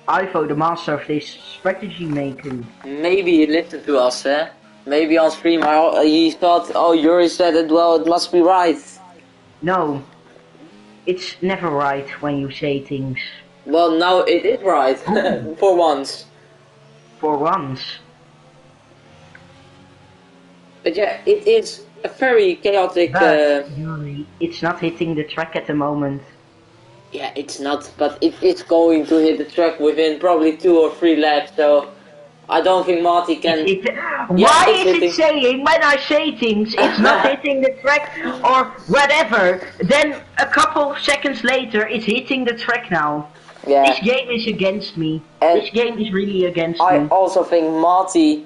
Ivo, the master of this strategy making.
Maybe he listened to us, eh? Maybe on stream he thought, oh, Yuri said it, well, it must be right.
No. It's never right when you say things.
Well, now it is right
Ooh.
for once.
For once.
But yeah, it is a very chaotic.
But, Yuri, it's not hitting the track at the moment.
Yeah, it's not, but it's going to hit the track within probably 2 or 3 laps. So I don't think Marty can. Yeah,
Why
it's
is it
hitting.
saying when I say things it's not hitting the track or whatever, then a couple seconds later it's hitting the track now? This
Yeah,
game is against me.
and
This game is really against
I
me.
also think Marty.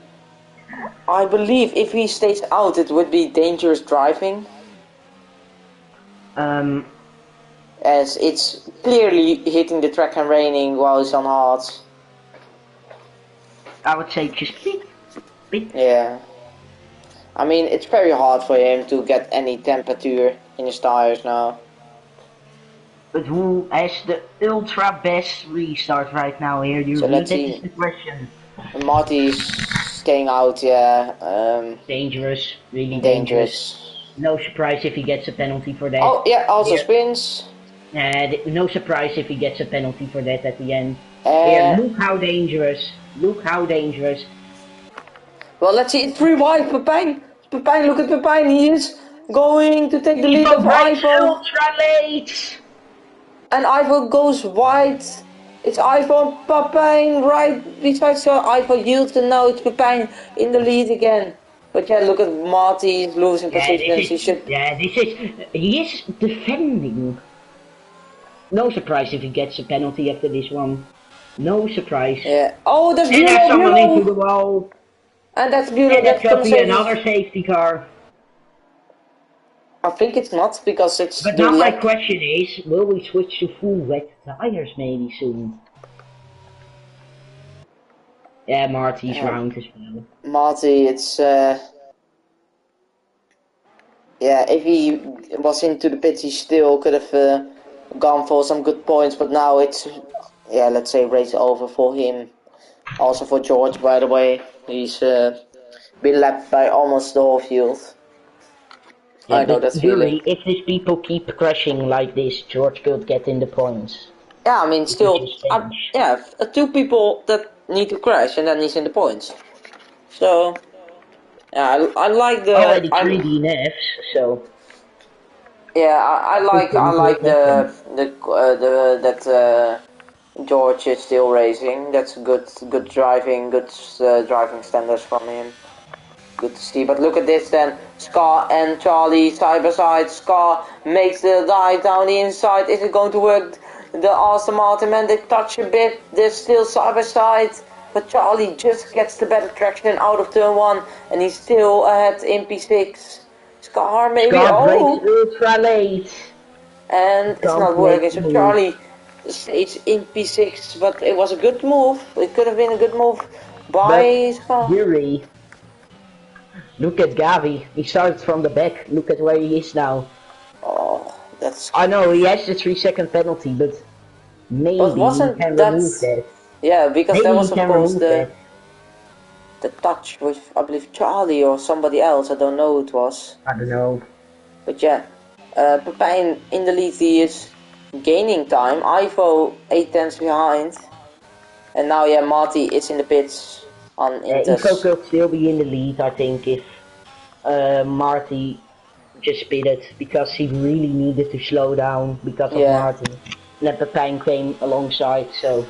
I believe if he stays out, it would be dangerous driving,
Um,
as it's clearly hitting the track and raining while he's on hards.
I would say just bit.
Yeah. I mean, it's very hard for him to get any temperature in his tires now.
But who has the ultra best restart right now here,
So
Yuri?
let's
That is
see.
the question.
Marty's staying out, yeah.
Dangerous, really dangerous.
Dangerous.
No surprise if he gets a penalty for that.
Oh, yeah, also
Here,
spins.
no surprise if he gets a penalty for that at the end. Here,
Uh,
look how dangerous. Look how dangerous.
well, let's see. It's 3 wide. Pepijn. Pepijn, look at Pepijn. He is going to take the lead
Evo
of
breaks
Ivo.
ultra late.
And Ivo goes wide. It's Ivo and Pepijn right beside, so Ivo yields, and now it's Pepijn in the lead again. But yeah, look at Marty, he's losing positions. He should.
He is defending. No surprise if he gets a penalty after this one. No surprise.
Yeah. Oh, that's
And there's
Bureau,
someone into the
Bureau!
wall.
And that's Bureau,
And that
that's
could
gonna
be
save
another
us.
safety car.
I think it's not, because it's
But
the
now my
lap.
question is, will we switch to full wet tires maybe soon? Yeah, Marty's round as well.
Marty, it's yeah, if he was into the pits, he still could have gone for some good points, but now it's, yeah, let's say race over for him. Also for George, by the way, he's been lapped by almost the whole field.
Yeah,
I know
but
that feeling.
Yuri, if these people keep crashing like this, George could get in the points.
Yeah, I mean,
It could
still,
just change.
yeah, 2 people that need to crash, and then he's in the points. So, yeah, I like the,
Already 3 DNFs, so
yeah, I
things
like
will happen.
the that George is still racing. That's good driving, good driving standards from him. Good to see. But look at this then. Scar and Charlie side by side. Scar makes the dive down the inside. Is it going to work? The Aston Martin man, they touch a bit. They're still side by side. But Charlie just gets the better traction out of turn 1. And he's still ahead in P6. Scar maybe.
Scar breaks
Oh!
ultra late.
And it's not working.
Complete
So
move.
Charlie stays in P6. But it was a good move. It could have been a good move
But
by Scar.
Yuri, look at Gavi. He started from the back. Look at where he is now.
Oh, that's.
I know he has the 3-second penalty, but
But
maybe he can
wasn't that?
remove that.
Yeah, because there
Maybe he
was of
can
course
remove that.
the touch with, I believe, Charlie or somebody else. I don't know who it was.
I don't know.
But yeah, Pepijn in the lead. He is gaining time. Ivo 8 tenths behind, and now yeah, Marty is in the pits on
Ivo
Intes.
could still be in the lead, I think, if Marty just pitted, because he really needed to slow down because of
Yeah.
Marty. And then Pepijn came alongside, so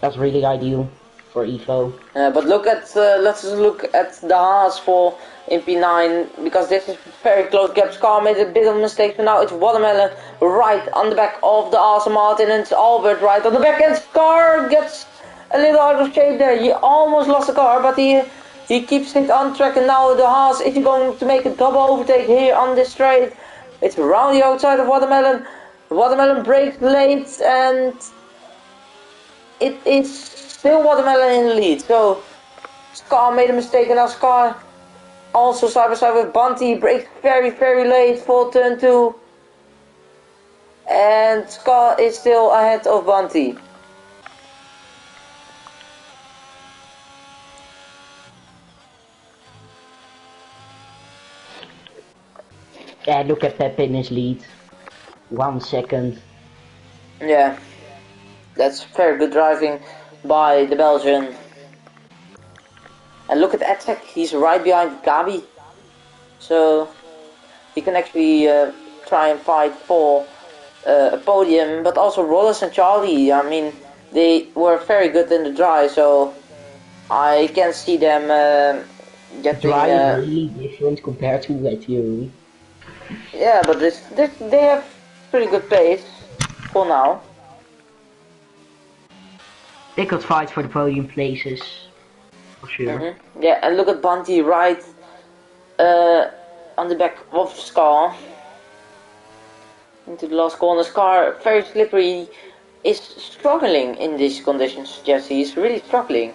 that's really ideal for Ivo.
But look at let's look at the Haas for in P9, because this is very close gap. Scar made a bit of a mistake, so now it's Watermelon right on the back of the Aston Martin, and it's Albert right on the back, and Scar gets a little out of shape there. He almost lost the car, but he keeps it on track, and now the Haas is going to make a double overtake here on this straight. It's around the outside of Watermelon. Watermelon brakes late, and it is still Watermelon in the lead. So Scar made a mistake, and now Scar also side by side with Bunty, brakes very late for turn 2. And Scar is still ahead of Bunty.
Yeah, look at Pep in his lead. 1 second.
Yeah, that's very good driving by the Belgian. And look at Etek, he's right behind Gabi. So he can actually try and fight for a podium, but also Rollers and Charlie, I mean, they were very good in the dry, so I can see them getting...
Dry is really different compared to wet theory.
yeah, but they have pretty good pace for now.
They could fight for the podium places, for sure.
Yeah, and look at Bunty right on the back of Scar. Into the last corner. Scar, very slippery, is struggling in these conditions, Jesse. He's really struggling.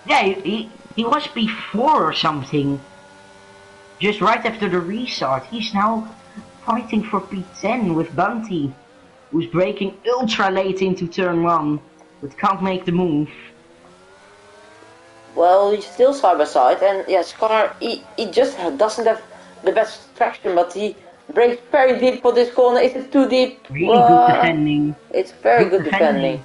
Yeah, he was before or something. Just right after the restart. He's now fighting for P10 with Bunty, who's braking ultra late into turn 1, but can't make the move.
Well, he's still side by side, and yeah, Scar, he just doesn't have the best traction, but he brakes very deep for this corner. Is it too deep?
Really good defending.
It's very good defending.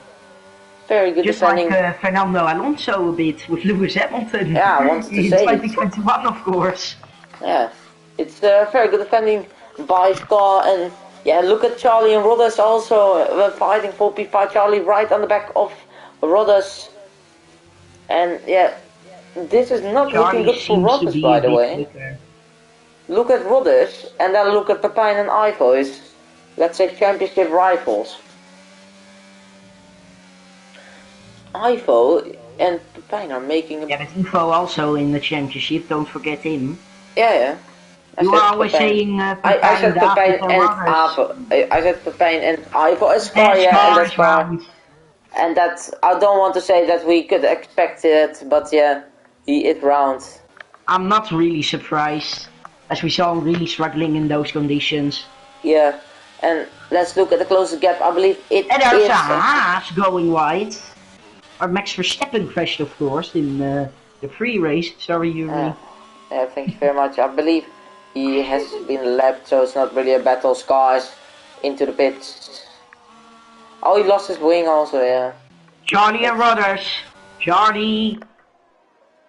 Very good
just
defending.
Just like Fernando Alonso a bit with Lewis Hamilton.
Yeah, I wanted to
in
say
2021, of course.
Yeah, it's very good defending by Scar, and yeah, look at Charlie and Rodas also fighting for P5. Charlie right on the back of Rodas, and yeah, this is not
Charlie
looking good for Rodas, by the way.
Quicker.
Look at Rodas, and then look at Pepijn and Ivo, is, let's say, championship rivals. Ivo and Pepijn are making a...
Yeah, but Ivo also in the championship, don't forget him.
Yeah.
You are always saying
I said Pepijn and Ivo. I said Pepijn and Ivo as Scar, yeah, and that's Scar. And that, I don't want to say that we could expect it, but yeah, he is round.
I'm not really surprised, as we saw him really struggling in those conditions.
Yeah, and let's look at the closest gap. I believe it
and there's a Haas going wide. Or Max Verstappen crashed, of course, in the free race. Sorry, Yuri.
Yeah, thank you very much. I believe he has been lapped, so it's not really a battle. Scars into the pits. Oh, he lost his wing also, yeah.
Charlie and Rodders. Charlie.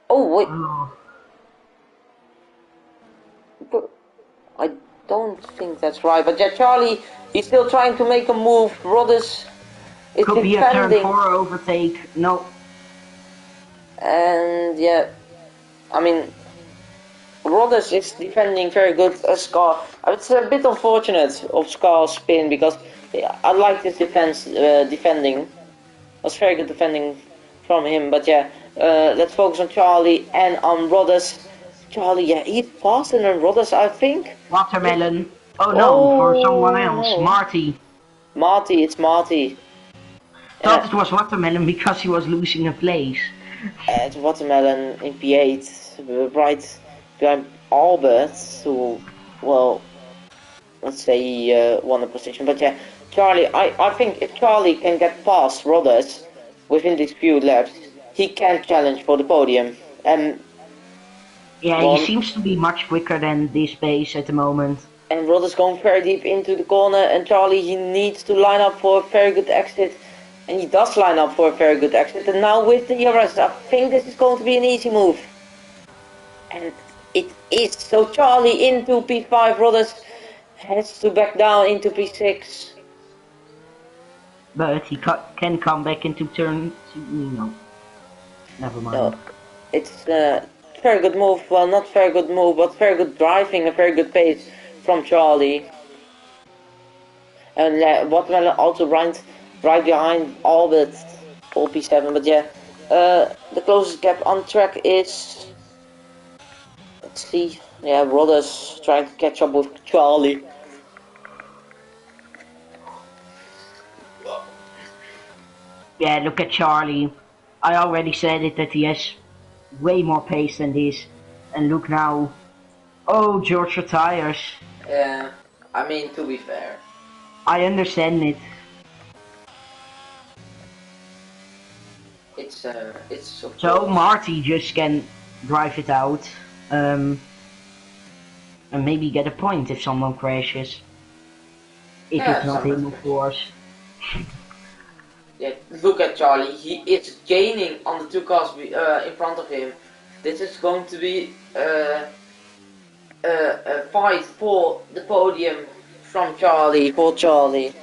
Oh, wait.
Oh.
I don't think that's right, but yeah, Charlie, he's still trying to make a move. Rodders is
could
defending.
Be a turn 4 overtake. No.
And yeah, I mean, Rodders is defending very good as Scar. It's a bit unfortunate of Scar's spin because I like this defending. It was very good defending from him, but yeah, let's focus on Charlie and on Rodders. Charlie, yeah, he's faster than Rodders, I think.
Watermelon. Oh no, for someone else.
No.
Marty.
Marty, it's Marty.
Thought it was Watermelon because he was losing a place.
It's Watermelon in P8, right behind Albert, who, well, let's say he won the position. But yeah, Charlie, I think if Charlie can get past Rodders within these few laps, he can challenge for the podium. And
yeah, he seems to be much quicker than this pace at the moment.
And Rodders going very deep into the corner, and Charlie, he needs to line up for a very good exit. And he does line up for a very good exit. And now with the ERS, I think this is going to be an easy move. And it is. So Charlie into P5, Rodders has to back down into P6.
But he can come back into turn 2. No. Never mind.
No, it's a very good move. Well, not very good move, but very good driving, a very good pace from Charlie. And Watermelon also right behind Albert for P7. But yeah, the closest gap on track is... Let's see. Yeah, Rodders trying to catch up with Charlie.
Yeah, look at Charlie. I already said it that he has way more pace than this. And look now. Oh, George retires.
Yeah, I mean, to be fair.
I understand it.
It's
so Marty just can drive it out. And maybe get a point if someone crashes. If it's not him, of course.
Yeah, look at Charlie. He is gaining on the two cars in front of him. This is going to be a fight for the podium from Charlie, for Charlie.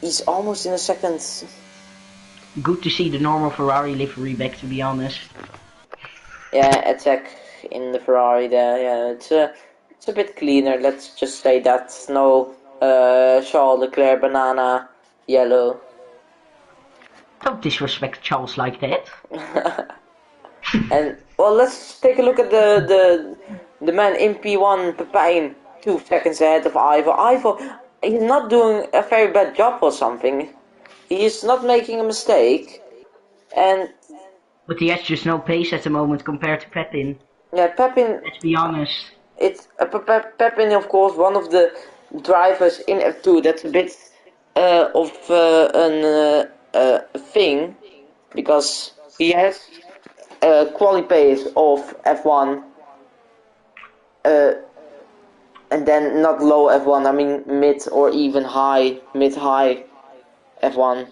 He's almost in a second.
Good to see the normal Ferrari livery back, to be honest.
Yeah, attack in the Ferrari there. Yeah, it's a bit cleaner. Let's just say that. No Charles Leclerc banana yellow.
Don't disrespect Charles like that.
And well, let's take a look at the man in P1, Pepijn, 2 seconds ahead of Ivo. Ivo, he's not doing a very bad job or something. He is not making a mistake, and
But he has just no pace at the moment compared to Pepin.
yeah, Pepin.
Let's be honest.
It's Pepin, of course, one of the drivers in F2. That's a bit of a thing, because he has quali pace of F1, and then not low F1. I mean mid or even mid-high F1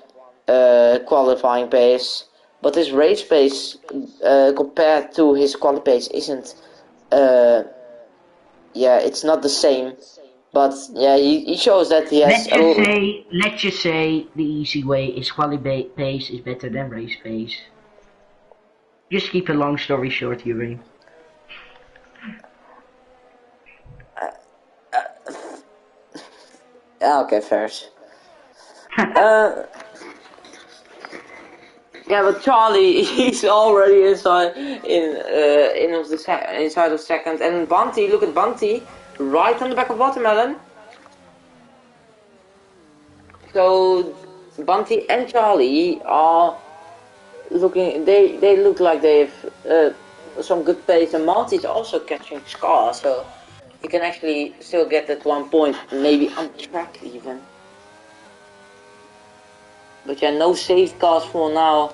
qualifying pace. But his race pace compared to his quali pace isn't. Yeah, it's not the same. But yeah, he shows that he has.
Let's just say the easy way is quali pace is better than race pace. Just keep a long story short, Yuri.
Okay, fair. Yeah, but Charlie, he's already inside inside of second, and Bunty, look at Bunty, right on the back of Watermelon. So Bunty and Charlie are looking. They look like they have some good pace, and Monty's also catching Scar, so he can actually still get at one point, maybe on track even. But yeah, no safe cars for now.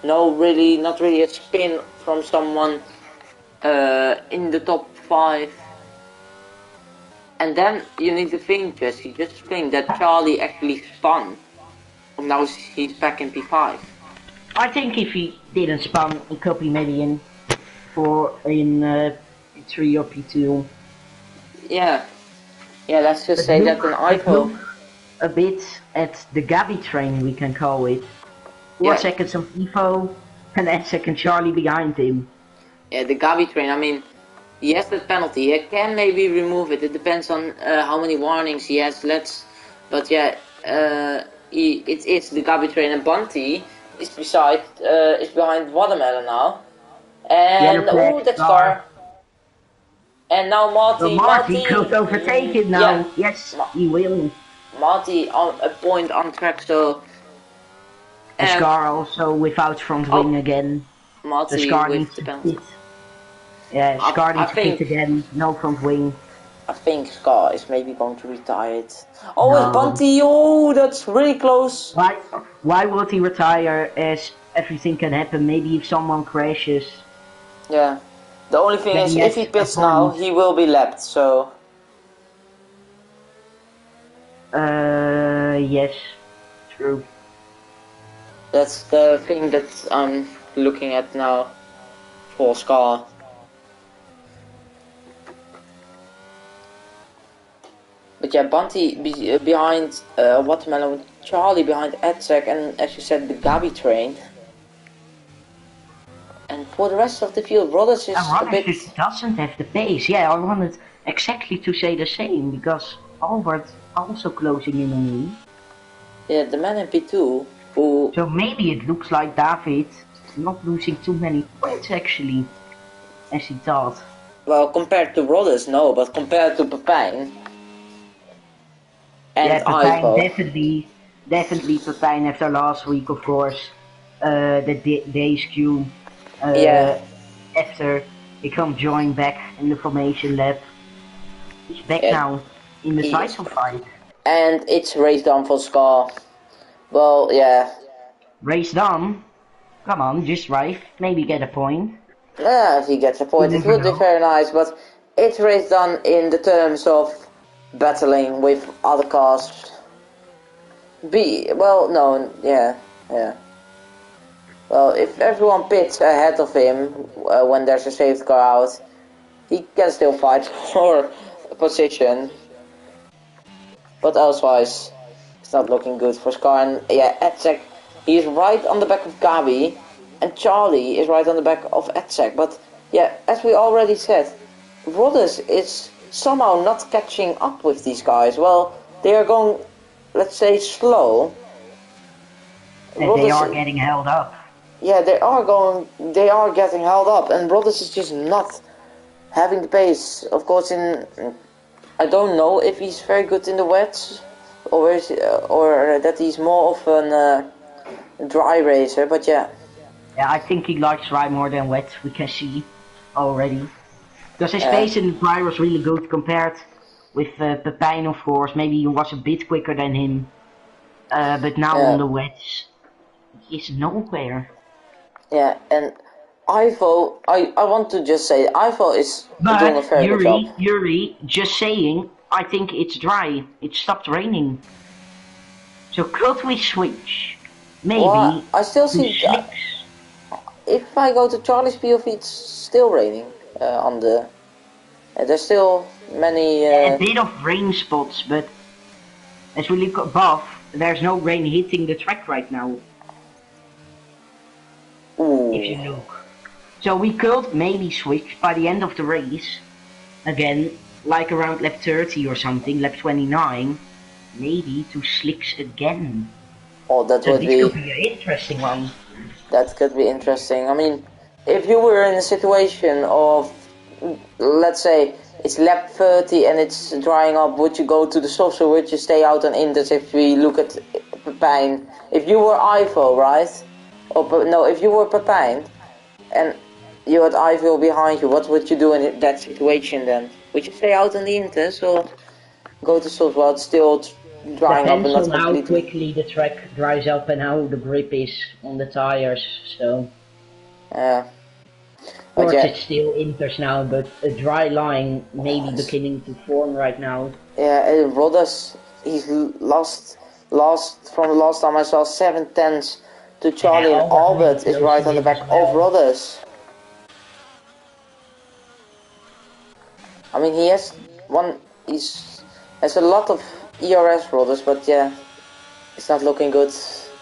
Not really a spin from someone in the top 5. And then you need to think, Jesse, just think that Charlie actually spun. Now he's back in P5.
I think if he didn't spun, he could be maybe in P3 or P2.
Yeah, let's just say that an Ivo.
A bit at the Gabi train, we can call it. 4 seconds of Ivo, and then second Charlie behind him.
Yeah, the Gabi train, I mean, he has that penalty. He can maybe remove it. It depends on how many warnings he has. But yeah, it's the Gabi train, and Bunty is behind Watermelon now. And oh, that car. And now
Marty could overtake it now. Yeah. Yes, he will.
Marty on a point on track, so.
Scar also without front wing again.
Marty
Scar
with
needs
the
to
penalty.
pit. Yeah, Scar needs to pit again. No front wing.
I think Scar is maybe going to retire it. Oh, it's Bunty! Oh, that's really close.
Why would he retire? As everything can happen. Maybe if someone crashes.
Yeah. The only thing is, if he pits now, he will be lapped. So.
Yes, true.
That's the thing that I'm looking at now for Scar. But yeah, Bunty behind Watermelon, Charlie behind Edzek, and as you said, the Gabi train. And for the rest of the field, Rollins is a bit.
Just doesn't have the pace. Yeah, I wanted exactly to say the same, because Albert also closing in on me.
Yeah, the man in P2. Who...
So maybe it looks like David not losing too many points actually, as he thought.
Well, compared to Rollins, no, but compared to Pepijn and Ivo.
Definitely Pepijn after last week, of course. The day's queue. After he come join back in the formation lab. He's back now in the title fight.
And it's race down for Scar. Well, yeah.
Race done? Come on, just drive. Maybe get a point.
Yeah, if he gets a point, it would be very nice, but it's race done in the terms of battling with other cars. Well, no, yeah, yeah. Well, if everyone pits ahead of him when there's a safety car out, he can still fight for a position. But elsewise, it's not looking good for Scar. And yeah, Edzek, he's right on the back of Gabi, and Charlie is right on the back of Edzek. But yeah, as we already said, Rodders is somehow not catching up with these guys. Well, they are going, let's say, slow.
And they are getting held up.
Yeah, they are getting held up, and Rodders is just not having the pace. Of course, I don't know if he's very good in the wets, or that he's more of a dry racer. But yeah.
Yeah, I think he likes dry more than wet. We can see already, because his pace in the dry was really good compared with Pepijn, of course. Maybe he was a bit quicker than him, but now on the wets, he's nowhere.
Yeah, and Ivo, I want to just say, Ivo is doing a very good job.
Yuri, just saying, I think it's dry. It stopped raining. So could we switch? Maybe.
Well, I still see. If I go to Charlie's POV, it's still raining on the. There's still many.
A bit of rain spots, but as we look above, there's no rain hitting the track right now.
Ooh.
If you look. So we could maybe switch by the end of the race. Again, like around lap 30 or something, lap 29. Maybe to slicks again.
Oh, that
so
would
this
be...
could be an interesting one.
That could be interesting. I mean, if you were in a situation of, let's say, it's lap 30 and it's drying up, would you go to the softs or would you stay out on Inters if we look at Pepijn? If you were Ivo, right? Or no, if you were Pepijn and you had Ivo behind you, what would you do in that situation then? Would you stay out on the Inters or go to softs while it's still drying up and not
Depends on
completely?
how quickly the track dries up and how the grip is on the tires, so...
Yeah.
Of course it's still Inters now, but a dry line may be beginning to form right now.
Yeah, Rodders, he's lost from the last time I saw 7/10 to Charlie, and Albert is right on the back of Rodders. I mean, he has a lot of ERS Rodders, but yeah, it's not looking good.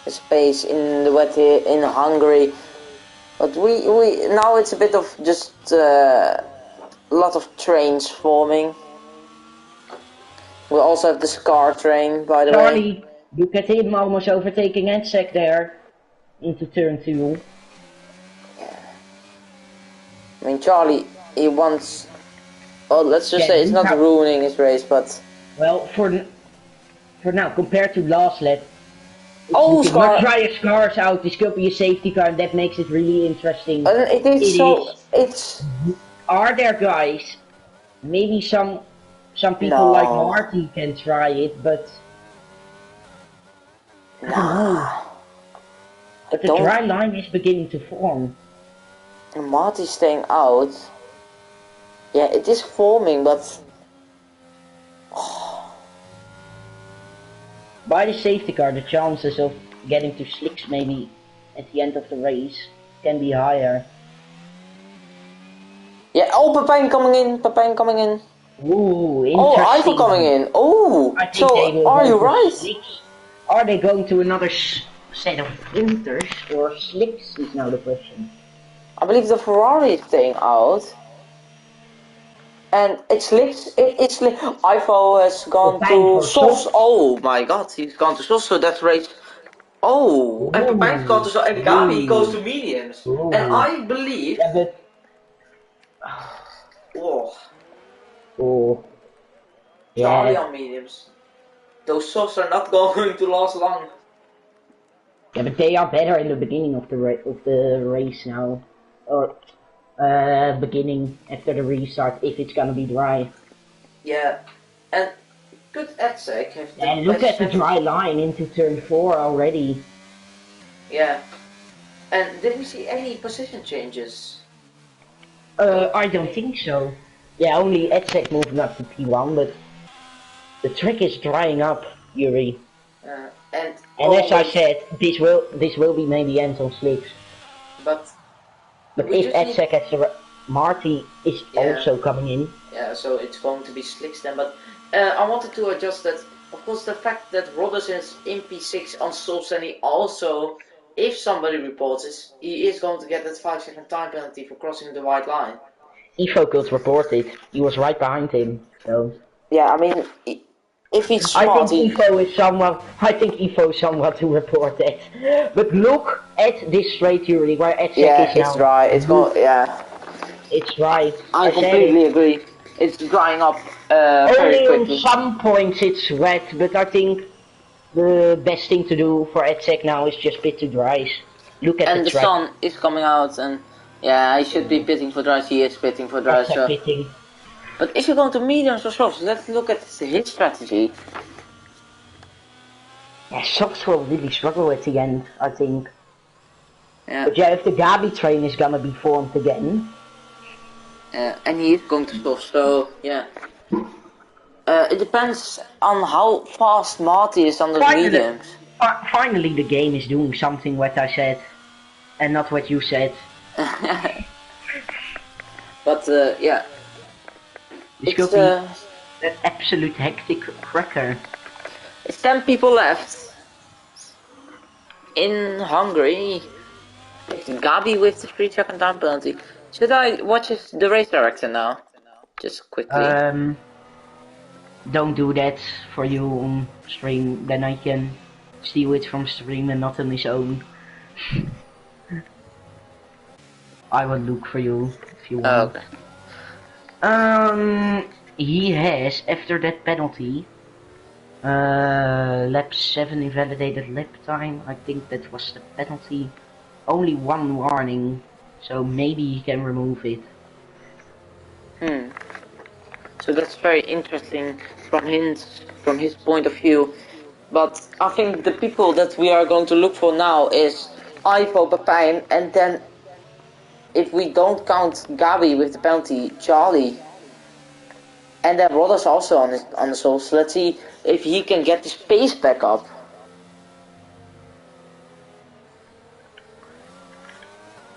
His pace in the wet here in Hungary. But we now it's a bit of just a lot of trains forming. We also have the Scar train, by the way.
Charlie, look at him almost overtaking Edzek there into turn 2.
Yeah. I mean, Charlie, he wants. Well, let's just say it's not ruining his race, but.
Well, for now, compared to last lap.
Oh, Scar!
Much drier Scar's out, this could be a safety car, and that makes it really interesting.
It's...
Are there guys, maybe some people like Marty can try it, but... I don't know. But the dry line is beginning to form.
And Marty's staying out. Yeah, it is forming, but...
By the safety car, the chances of getting to slicks maybe at the end of the race can be higher.
Yeah, oh, Pepijn coming in.
Ooh, interesting.
Oh, Ivo coming in. Oh, so are you right?
Slicks. Are they going to another set of Inters or slicks is now the question.
I believe the Ferrari is staying out. And it's Ivo has gone to softs. Oh my god, he's gone to softs, so that's race. Oh, and Pepijn's gone to softs, and Gabi goes to mediums. Ooh. And I believe.
Yeah, but...
Oh. Charlie on mediums. Those softs are not going to last long.
Yeah, but they are better in the beginning of the race now. Or beginning after the restart if it's gonna be dry.
Yeah, and good Edzek.
And look at the dry line into turn 4 already.
Yeah, and did we see any position changes?
I don't think so. Yeah, only Edzek moving up to P1, but the track is drying up, Yuri.
And
And
oh
as I
wait,
said, this will be maybe end on slicks.
but
But
we
if
just need,
Edsec has Marty is
yeah,
also coming in.
yeah. So it's going to be slicks then. But I wanted to adjust that. Of course, the fact that Rodders is in P6 on Souls and he also, if somebody reports this, he is going to get that 5-second time penalty for crossing the white line.
Evo could report it. He was right behind him. So
Yeah, I mean, if he's
I
smart,
think
he.
Evo is someone. I think Evo is someone to report that. But look at this straight jury where Edsec
Yeah,
is
it's
now.
dry. It's going.
Look,
Yeah,
it's right.
I
I said it.
completely agree. It's drying up very
Only on
quickly.
some points it's wet, but I think the best thing to do for Edsec now is just pit to dries. Look at the
And the
track.
sun is coming out, and yeah, I should be pitting for dries. He is pitting for dries.
Edsec
So,
pitting.
but if you're going to mediums or softs, let's look at his strategy.
Yeah, softs will really struggle at the end, I think.
Yeah,
But yeah, if the Gabi train is gonna be formed again.
and he is going to soft. So yeah, it depends on how fast Marty is on those mediums.
Finally the game is doing something what I said, and not what you said.
But yeah,
This
it's
could be an absolute hectic cracker.
it's 10 people left in Hungary. It's Gabi with the 3-second time penalty. Should I watch the race director now? Just quickly.
Don't do that for you on stream, then I can steal it from stream and not on his own. I will look for you if you want.
Okay.
He has, after that penalty, lap 7 invalidated lap time, I think that was the penalty. Only one warning, so maybe he can remove it.
So that's very interesting from his point of view. But I think the people that we are going to look for now is Ivo, Pepijn, and then if we don't count Gabi with the penalty, Charlie. And then Rodders also on the soul. So let's see if he can get his pace back up.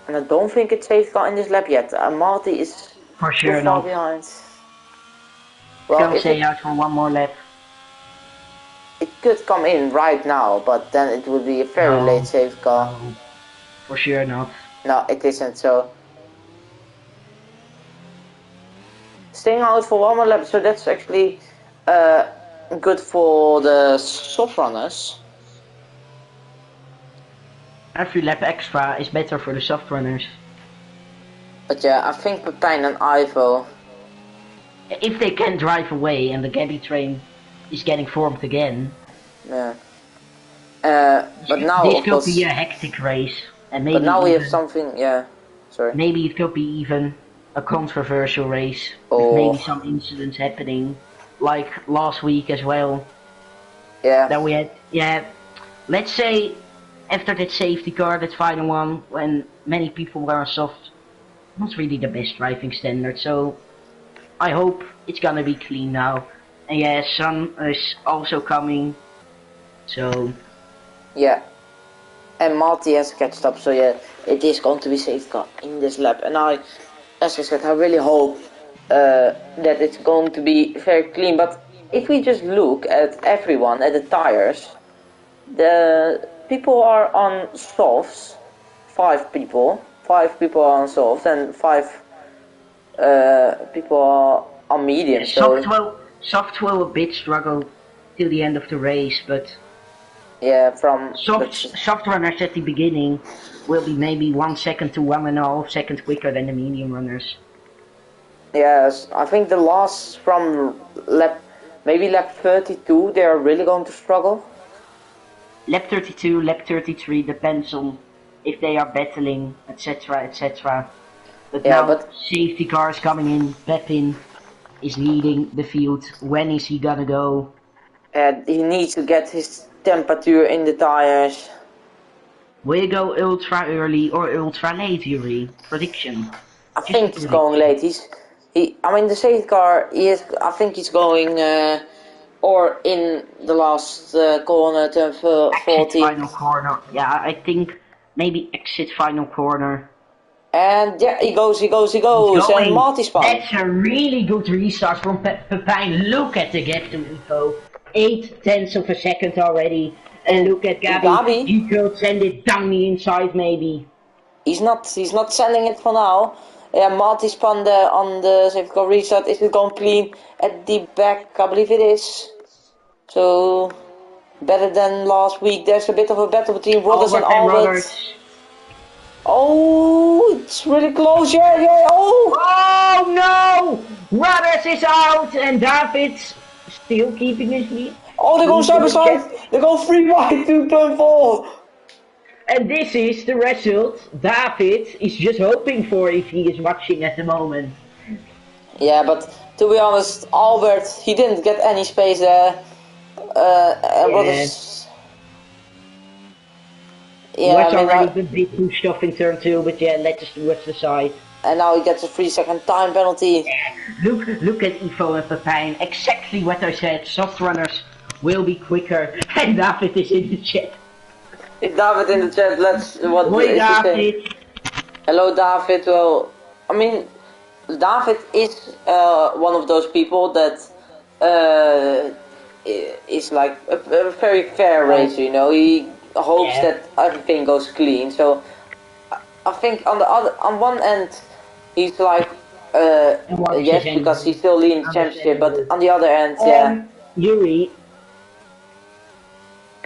And I don't think it's safe car in this lap yet. Marty is
For
too
sure
far
not.
behind.
Well,
Well,
stay out for one more lap.
it could come in right now, but then it would be a very late safe car.
No, for sure not.
No, it isn't. So staying out for one more lap. So that's actually good for the soft runners.
Every lap extra is better for the soft runners.
But yeah, I think Pepijn and Ivo.
If they can drive away and the Gabi train is getting formed again.
Yeah. But now
this
of
could
course.
be a hectic race, and maybe.
But now we
even,
have something. Yeah. Sorry.
Maybe it could be even a controversial race.
Oh.
With maybe some incidents happening, like last week as well.
Yeah.
That we had. Yeah. Let's say after that safety car, that final one, when many people were on soft, not really the best driving standard. So I hope it's gonna be clean now. And yeah, sun is also coming. So
Yeah. And Marty has catched up, so yeah, it is going to be safe car in this lap. And as I said, I really hope that it's going to be very clean. But if we just look at everyone, at the tires, the people are on softs, 5 people. 5 people are on softs and 5 people are on medium.
Yeah, soft will a bit struggle till the end of the race, but
yeah, from
soft runners at the beginning will be maybe 1 second to 1.5 seconds quicker than the medium runners.
Yes, I think the last from maybe lap 32, they are really going to struggle.
Lap 32, lap 33 depends on if they are battling, etc., etc. But
yeah,
now safety cars coming in, Pepin is leading the field. When is he gonna go?
He needs to get his temperature in the tires.
Will he go ultra early or ultra late, Yuri? Prediction.
I think he's going late. I mean the safety car. I think he's going or in the last corner, turn 40.
Final corner. Yeah, I think maybe exit final corner.
And yeah, he goes,
He's
and
going.
Marty spun.
That's a really good restart from Pepijn. Look at the gap to info. 8/10 of a second already. And look at Gabi. He could send it down the inside maybe.
He's not sending it for now. Yeah, Marty spun on the safeguard restart. Is it going clean at the back? I believe it is. So better than last week. There's a bit of a battle between Rodders and Albert. Oh, it's really close. Yeah.
Oh no! Rodders is out and David's still keeping his lead.
Oh, they go side by side. They go 3 wide to turn 4.
And this is the result David is just hoping for if he is watching at the moment.
Yeah, but to be honest, Albert, he didn't get any space there.
What's already been bit pushed off in turn 2, but yeah, let's just watch the side.
And now he gets a 3-second time penalty.
Look at Ivo and Pepijn. Exactly what I said. Soft runners will be quicker. And David is in the chat.
Is David in the chat?
Hoi David.
Hello David. Well, I mean, David is one of those people that is like a very fair racer. You know, he hopes that everything goes clean. So I think on one end he's like yes, because he's still leading the championship, but on the other end,
Yuri.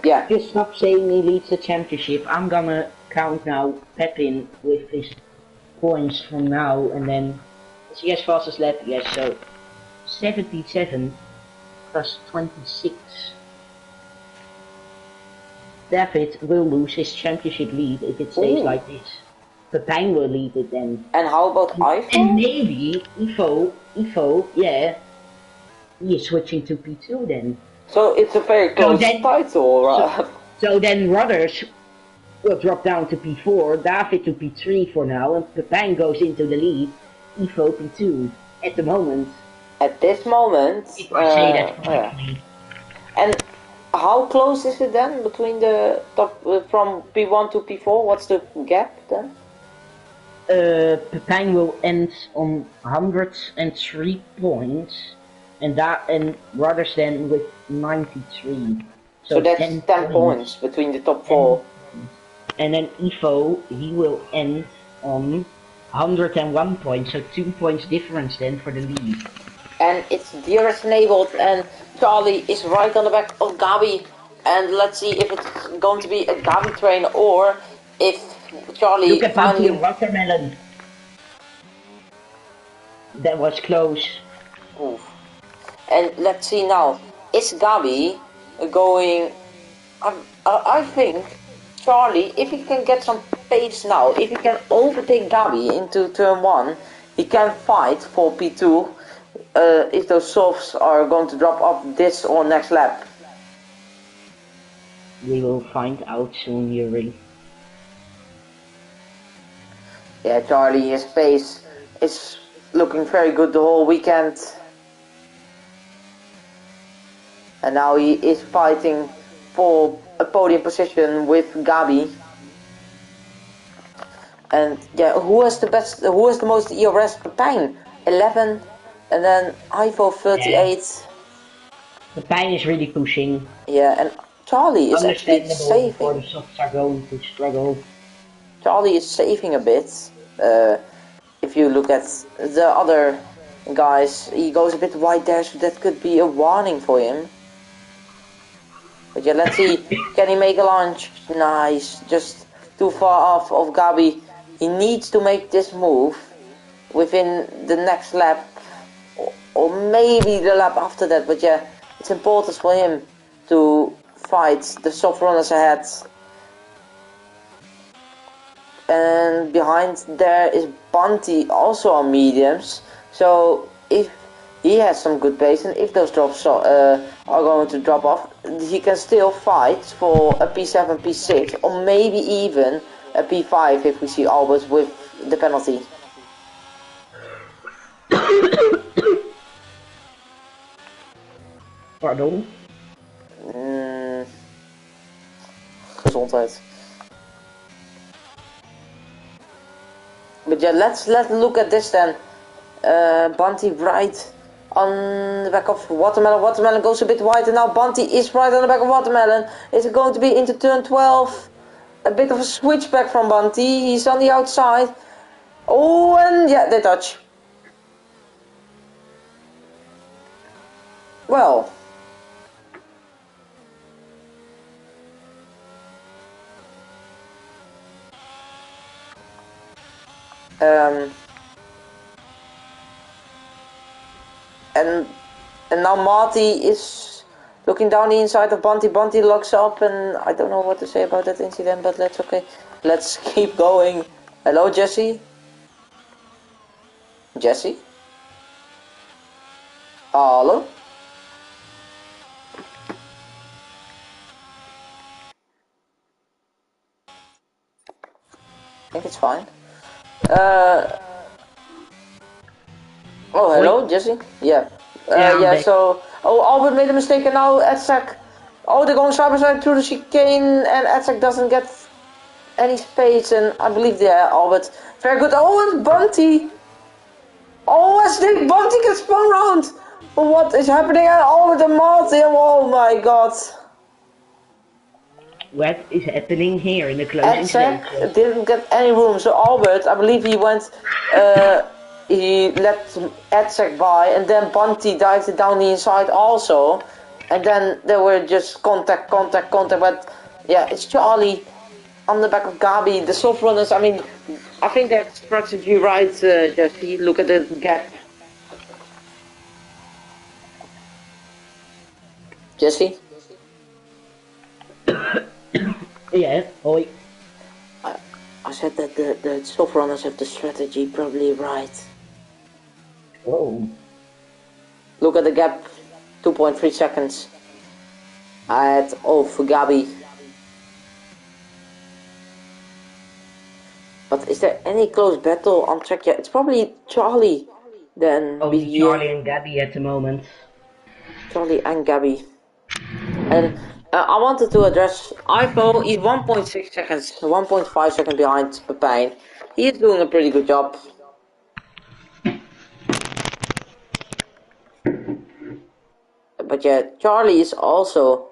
Yeah.
Just stop saying he leads the championship. I'm gonna count now Pepin with his points from now and then. Is he as fast as lap? Yes, so 77 plus 26. David will lose his championship lead if it stays like this. Pepijn will lead it then.
And how about Ivo?
And maybe Ivo, yeah, he is switching to P2 then.
So it's a very close title, right?
So then Rodders will drop down to P4, David to P3 for now, and Pepijn goes into the lead, Ivo P2 at the moment.
At this moment,
if I say that correctly.
And how close is it then between the top from P1 to P4? What's the gap then?
Pepijn will end on 103 points, and Rodders then with 93.
So that's 10 points between the top 4.
And then Ivo, he will end on 101 points, so 2 points difference then for the lead.
And it's DRS enabled, and Charlie is right on the back of Gabi. And let's see if it's going to be a Gabi train or if Charlie
Look at finally watermelon. That was close.
Oof. And let's see now, is Gabi going? I think Charlie, if he can get some pace now, if he can overtake Gabi into turn 1, he can fight for P2 if those softs are going to drop off this or next lap.
We will find out soon, Yuri.
Yeah, Charlie, his pace is looking very good the whole weekend. And now he is fighting for a podium position with Gabi. And yeah, who has the most ERS? Pepijn 11, and then Ivo 38.
Pepijn is really pushing.
Yeah, and Charlie is actually saving.
The softs are going to struggle.
Charlie is saving a bit. If you look at the other guys, he goes a bit wide there, so that could be a warning for him. But yeah, let's see, can he make a launch? Nice, just too far off of Gabi. He needs to make this move within the next lap, or maybe the lap after that, but yeah, it's important for him to fight the soft runners ahead. And behind there is Bunty, also on mediums, so if he has some good pace, and if those drops are going to drop off, he can still fight for a P7, P6, or maybe even a P5 if we see Albert with the penalty.
Pardon?
Gezondheid. But yeah, let's look at this then. Bunty right on the back of Watermelon. Watermelon goes a bit wide, and now Bunty is right on the back of Watermelon. Is it going to be into turn 12? A bit of a switchback from Bunty. He's on the outside. Oh, and yeah, they touch. Well. And now Marty is looking down the inside of Bunty. Bunty locks up, and I don't know what to say about that incident, but that's okay. Let's keep going. Hello, Jesse? Jesse? Hello? I think it's fine. Oh, hello,
Oi.
Jesse? Yeah.
Yeah,
Yeah,
back.
so... Oh, Albert made a mistake, and now Edzak... Oh, they're going side by side through the chicane, and Edzak doesn't get any space, and I believe, yeah, Albert. Very good. Oh, and Bunty! Oh, as the Bunty gets spun around! What is happening at Albert and Marty? Oh my god.
What is happening here in the closing
Edzak
stages?
didn't get any room, so Albert, I believe he went, he let Edzak by, and then Bunty dived it down the inside also, and then there were just contact, but yeah, it's Charlie on the back of Gabi, the soft runners. I mean, I think that strategy right, Jesse, look at the gap. Jesse?
Yeah, oi.
I said that the soft runners have the strategy probably right.
Oh.
Look at the gap, 2.3 seconds. For Gabi. But is there any close battle on track yet? It's probably Charlie then.
Only Charlie and Gabby at the moment.
Charlie and Gabi. And I wanted to address Ivo. He's 1.6 seconds, 1.5 seconds behind Pepijn. He is doing a pretty good job. But yeah, Charlie is also...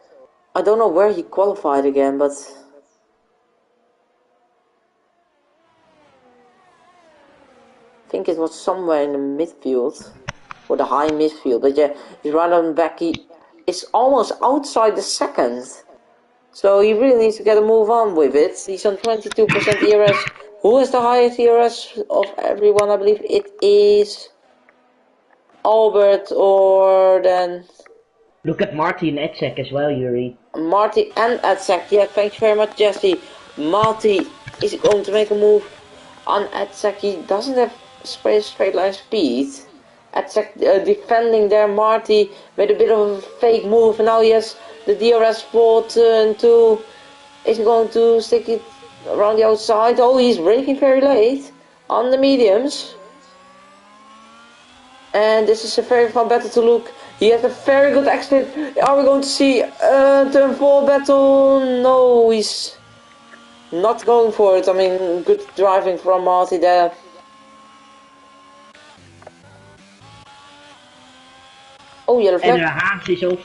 I don't know where he qualified again, but... I think it was somewhere in the midfield. Or the high midfield. But yeah, he's right on the back. He is almost outside the second. So he really needs to get a move on with it. He's on 22% ERS. Who has the highest ERS of everyone? I believe it is Albert, or then
Look at Marty and Edzak as well, Yuri.
Marty and Edzak. Yeah, thank you very much, Jesse. Marty is going to make a move on Edzak. He doesn't have straight line speed. Edzak defending there. Marty made a bit of a fake move, and now he has the DRS for turn 2. Is he going to stick it around the outside? Oh, he's braking very late on the mediums. And this is a very fun battle to look. He has a very good exit. Are we going to see turn 4 battle? No, he's not going for it. I mean, good driving from Marty there. Oh, yellow flag.
And Haas is off.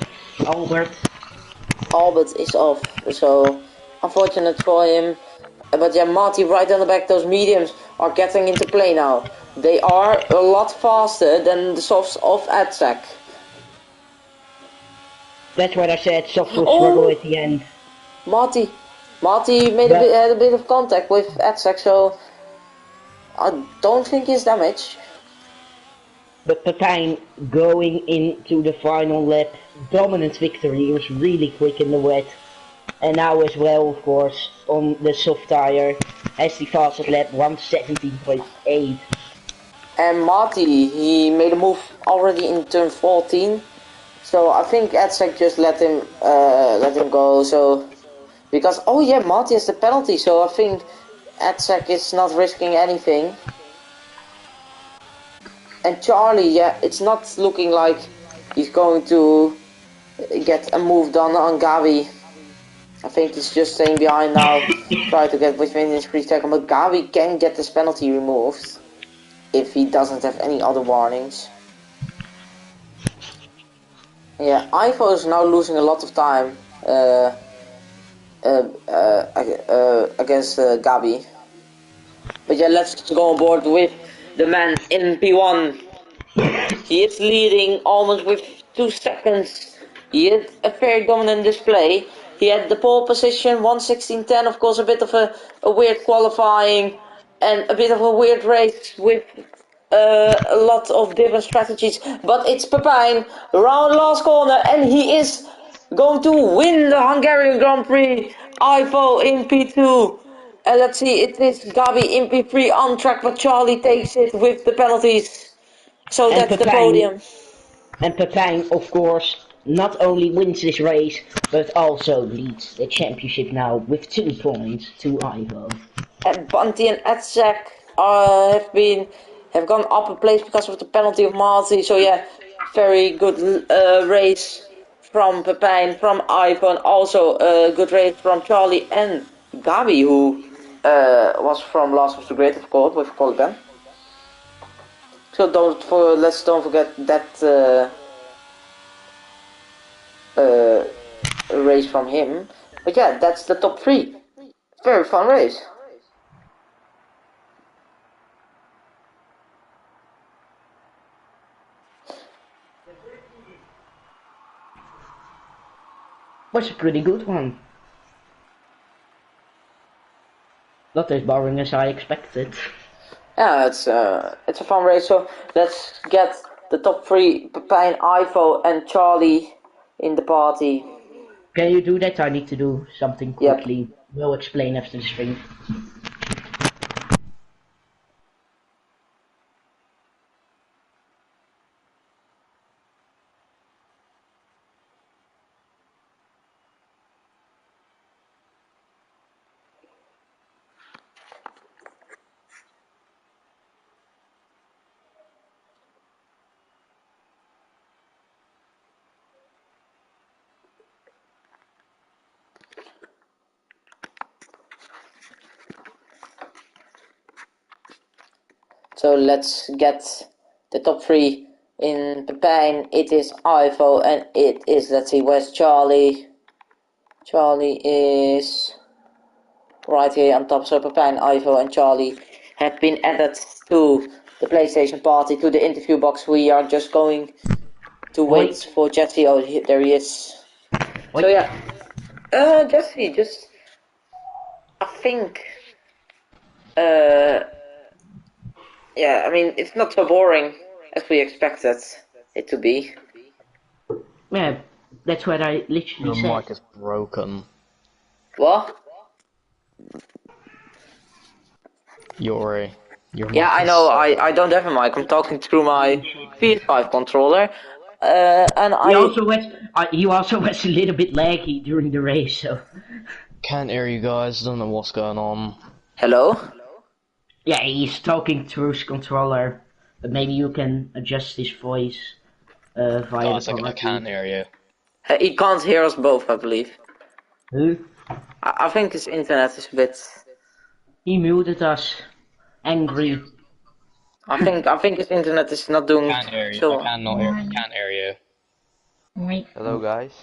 Albert.
Albert is off, so unfortunate for him. But yeah, Marty right on the back, those mediums are getting into play now. They are a lot faster than the softs of Edzak.
That's what I said, soft will struggle at the end.
Marty made had a bit of contact with Edzak, so I don't think he's damaged.
But Pepijn going into the final lap, dominant victory. He was really quick in the wet. And now as well, of course, on the soft tire, as the fastest lap, 1:17.8.
And Marty, he made a move already in turn 14. So I think Edzak just let him go. So because oh yeah, Marty has the penalty. So I think Edzak is not risking anything. And Charlie, yeah, it's not looking like he's going to get a move done on Gavi. I think he's just staying behind now, try to get within his 3 seconds, but Gavi can get this penalty removed if he doesn't have any other warnings. Yeah, Ivo is now losing a lot of time against Gabi. But yeah, let's go on board with the man in P1. He is leading almost with 2 seconds. He had a very dominant display. He had the pole position, 1:16.10, of course a bit of a weird qualifying and a bit of a weird race with a lot of different strategies. But it's Pepijn, around last corner, and he is going to win the Hungarian Grand Prix. Ivo in P2. And let's see, it is Gabi in P3 on track, but Charlie takes it with the penalties. So
And
that's the podium.
And Pepijn, of course, not only wins this race, but also leads the championship now with 2 points to Ivo.
And Bunty and Edzak have gone up a place because of the penalty of Marty. So yeah, very good race from Pepijn, from Ivo, and also a good race from Charlie and Gabi, who was from Last of the Great, of course, with Colben. So let's don't forget that race from him. But yeah, that's the top 3. Very fun race.
Was a pretty good one. Not as boring as I expected.
Yeah, it's a fun race. So let's get the top 3: Pepijn, Ivo, and Charlie in the party.
Can you do that? I need to do something quickly. Yep. We'll explain after the stream.
So let's get the top 3 in Pepijn. It is Ivo, and it is, let's see, where's Charlie? Charlie is right here on top. So Pepijn, Ivo, and Charlie have been added to the PlayStation party, to the interview box. We are just going to wait for Jesse. Oh, there he is. So yeah, Jesse, just I think, yeah, I mean, it's not so boring as we expected it to be.
Yeah, that's what I literally said.
Your mic is broken.
What?
Your
yeah, I know. I don't have a mic. I'm talking through my PS5 controller. And
he also was a little bit laggy during the race, so.
Can't hear you guys. Don't know what's going on.
Hello?
Yeah, he's talking through his controller, but maybe you can adjust his voice via
Guys,
the
I can't hear you.
He can't hear us both, I believe.
Who?
I think his internet is a bit.
He muted us. Angry.
I think his internet is not doing.
Can't hear you.
So.
Can't hear you.
Hello guys.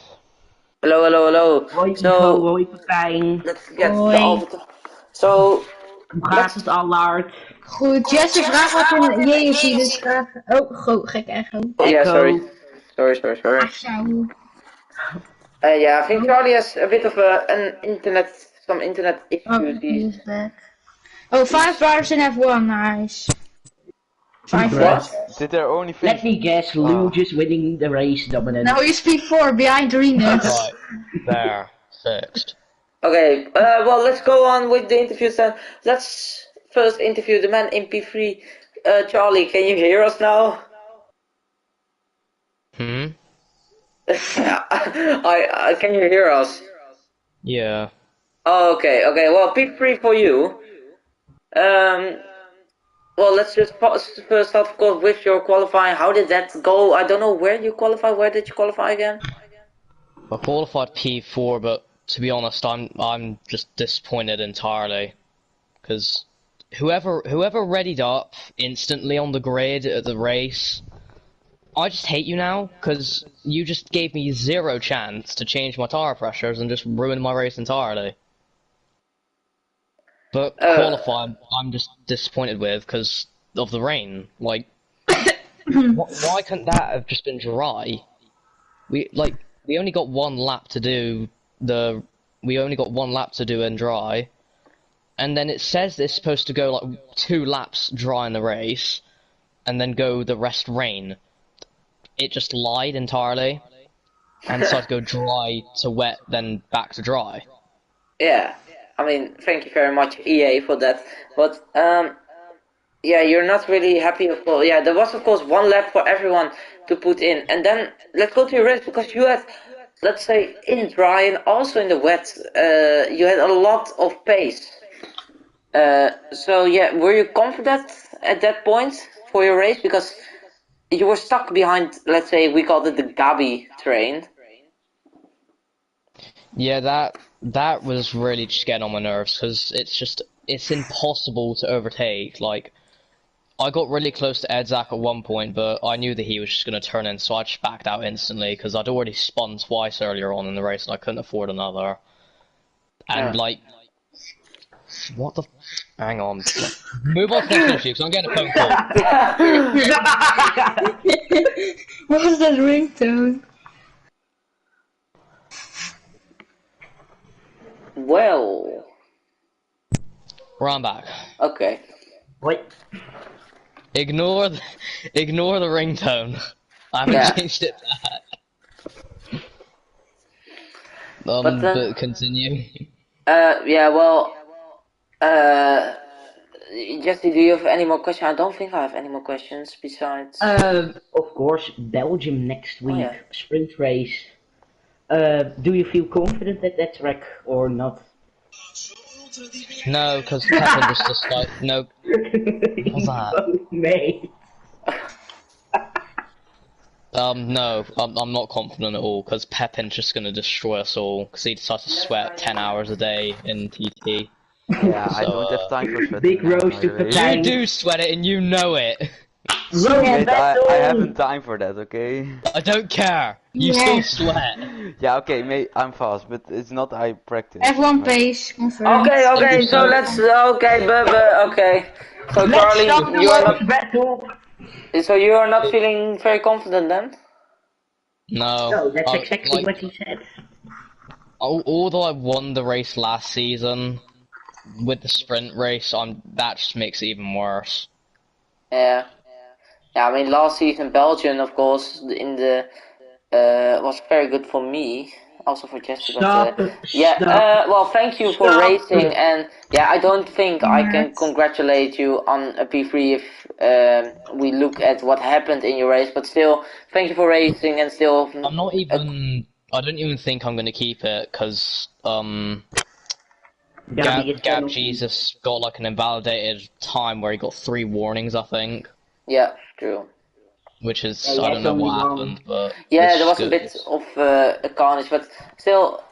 Hello.
Hoi Pepijn.
Let's get the over. So.
Hoe gaat het al, Lard?
Goed, Jesse vraagt wat in JSC, dus vraag. Oh, gek echo.
Oh yeah, sorry. Yeah, I think Charlie has a bit of some internet issues.
He's back. Oh, 5 bars in F1, nice. 5
bars.
Did there only
Let me guess, Lou just winning the race dominant.
No, he's P4 behind 3 minutes.
Right, there, fixed.
Okay, well, let's go on with the interviews then. Let's first interview the man in P3. Charlie, can you hear us now?
Hmm?
Can you hear us?
Yeah.
Okay, well, P3 for you. Well, let's just first start, of course, with your qualifying. How did that go? I don't know where you qualified. Where did you qualify again?
I qualified P4, but to be honest, I'm just disappointed entirely, because whoever readied up instantly on the grid at the race, I just hate you now, because you just gave me zero chance to change my tire pressures and just ruined my race entirely. But qualified, I'm just disappointed with because of the rain. Like, why couldn't that have just been dry? We only got one lap to do and dry, and then it says it's supposed to go like 2 laps dry in the race, and then go the rest rain. It just lied entirely, and decided to go dry to wet, then back to dry.
Yeah, I mean, thank you very much, EA, for that. But yeah, you're not really happy. Well, yeah, there was of course 1 lap for everyone to put in, and then let's go to your race because you had, let's say, in dry and also in the wet, you had a lot of pace. So yeah, were you confident at that point for your race because you were stuck behind, let's say, we called it the Gabi train.
Yeah, that was really just getting on my nerves because it's impossible to overtake. Like, I got really close to Edzak at one point, but I knew that he was just going to turn in, so I just backed out instantly because I'd already spun twice earlier on in the race and I couldn't afford another. And like, what the? Hang on. Move on to the next issue because I'm getting a phone call.
What was that ringtone?
Well.
I'm back.
Okay.
Wait.
Ignore the ringtone. I haven't changed it back. But continue.
Yeah, well, Jesse, do you have any more questions? I don't think I have any more questions besides.
Of course, Belgium next week, sprint race. Do you feel confident at that track or not?
No, because Pepin just like no. What's that?
Mate.
No, I'm not confident at all because Pepin's just gonna destroy us all because he decides to sweat 10 hours a day in TT.
Yeah,
So,
I don't have time for sweating.
Big roast to Pepin.
You do sweat it and you know it.
Mate, I haven't time for that, okay?
I don't care. You still sweat.
Yeah, okay, mate, I'm fast, but it's not I practice.
F1 pace, confirmed.
Okay, so let's. Okay. So Charlie, you are not. So you are not feeling very confident then?
No,
that's exactly what he said.
Although I won the race last season with the sprint race, that just makes it even worse.
Yeah, I mean last season Belgium, of course, in the was very good for me, also for Jesse. Well, thank you for racing, and yeah, I don't think I can congratulate you on a P3 if we look at what happened in your race, but still, thank you for racing and still.
I don't even think I'm gonna keep it because Gab Jesus got like an invalidated time where he got 3 warnings, I think.
Yeah, true.
Which is, I don't know what happened, but...
Yeah, there was a bit of a carnage, but still,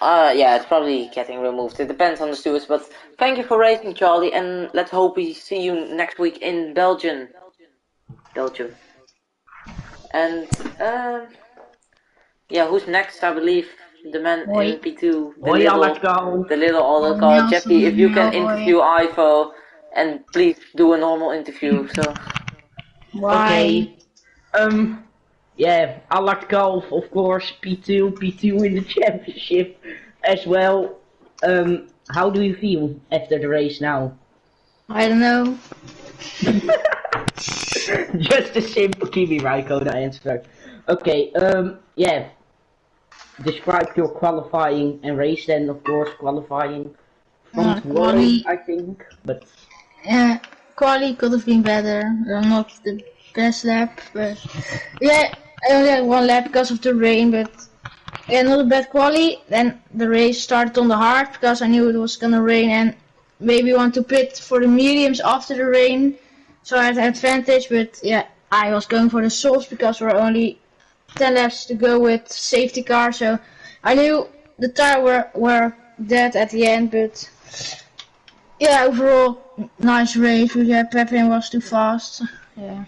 yeah, it's probably getting removed. It depends on the stewards, but thank you for racing, Charlie, and let's hope we see you next week in Belgium. And, yeah, who's next? I believe the man in P2, the little older car. Jeffy, if you can interview Ivo, and please do a normal interview, so...
Okay. Yeah, I like golf, of course. P2 in the championship as well. How do you feel after the race now?
I don't know.
Just a simple Kimi Raikkonen answer. Okay, yeah. Describe your qualifying and race then, of course, qualifying. Not worry, I think, but...
Quali could have been better. Not the best lap, but yeah, I only had 1 lap because of the rain, but yeah, not a bad quali. Then the race started on the hard because I knew it was gonna rain and maybe want to pit for the mediums after the rain, so I had an advantage. But yeah, I was going for the softs because we're only 10 laps to go with safety car, so I knew the tire were dead at the end, but yeah, overall nice race. But yeah, Pepin was too fast. Yeah.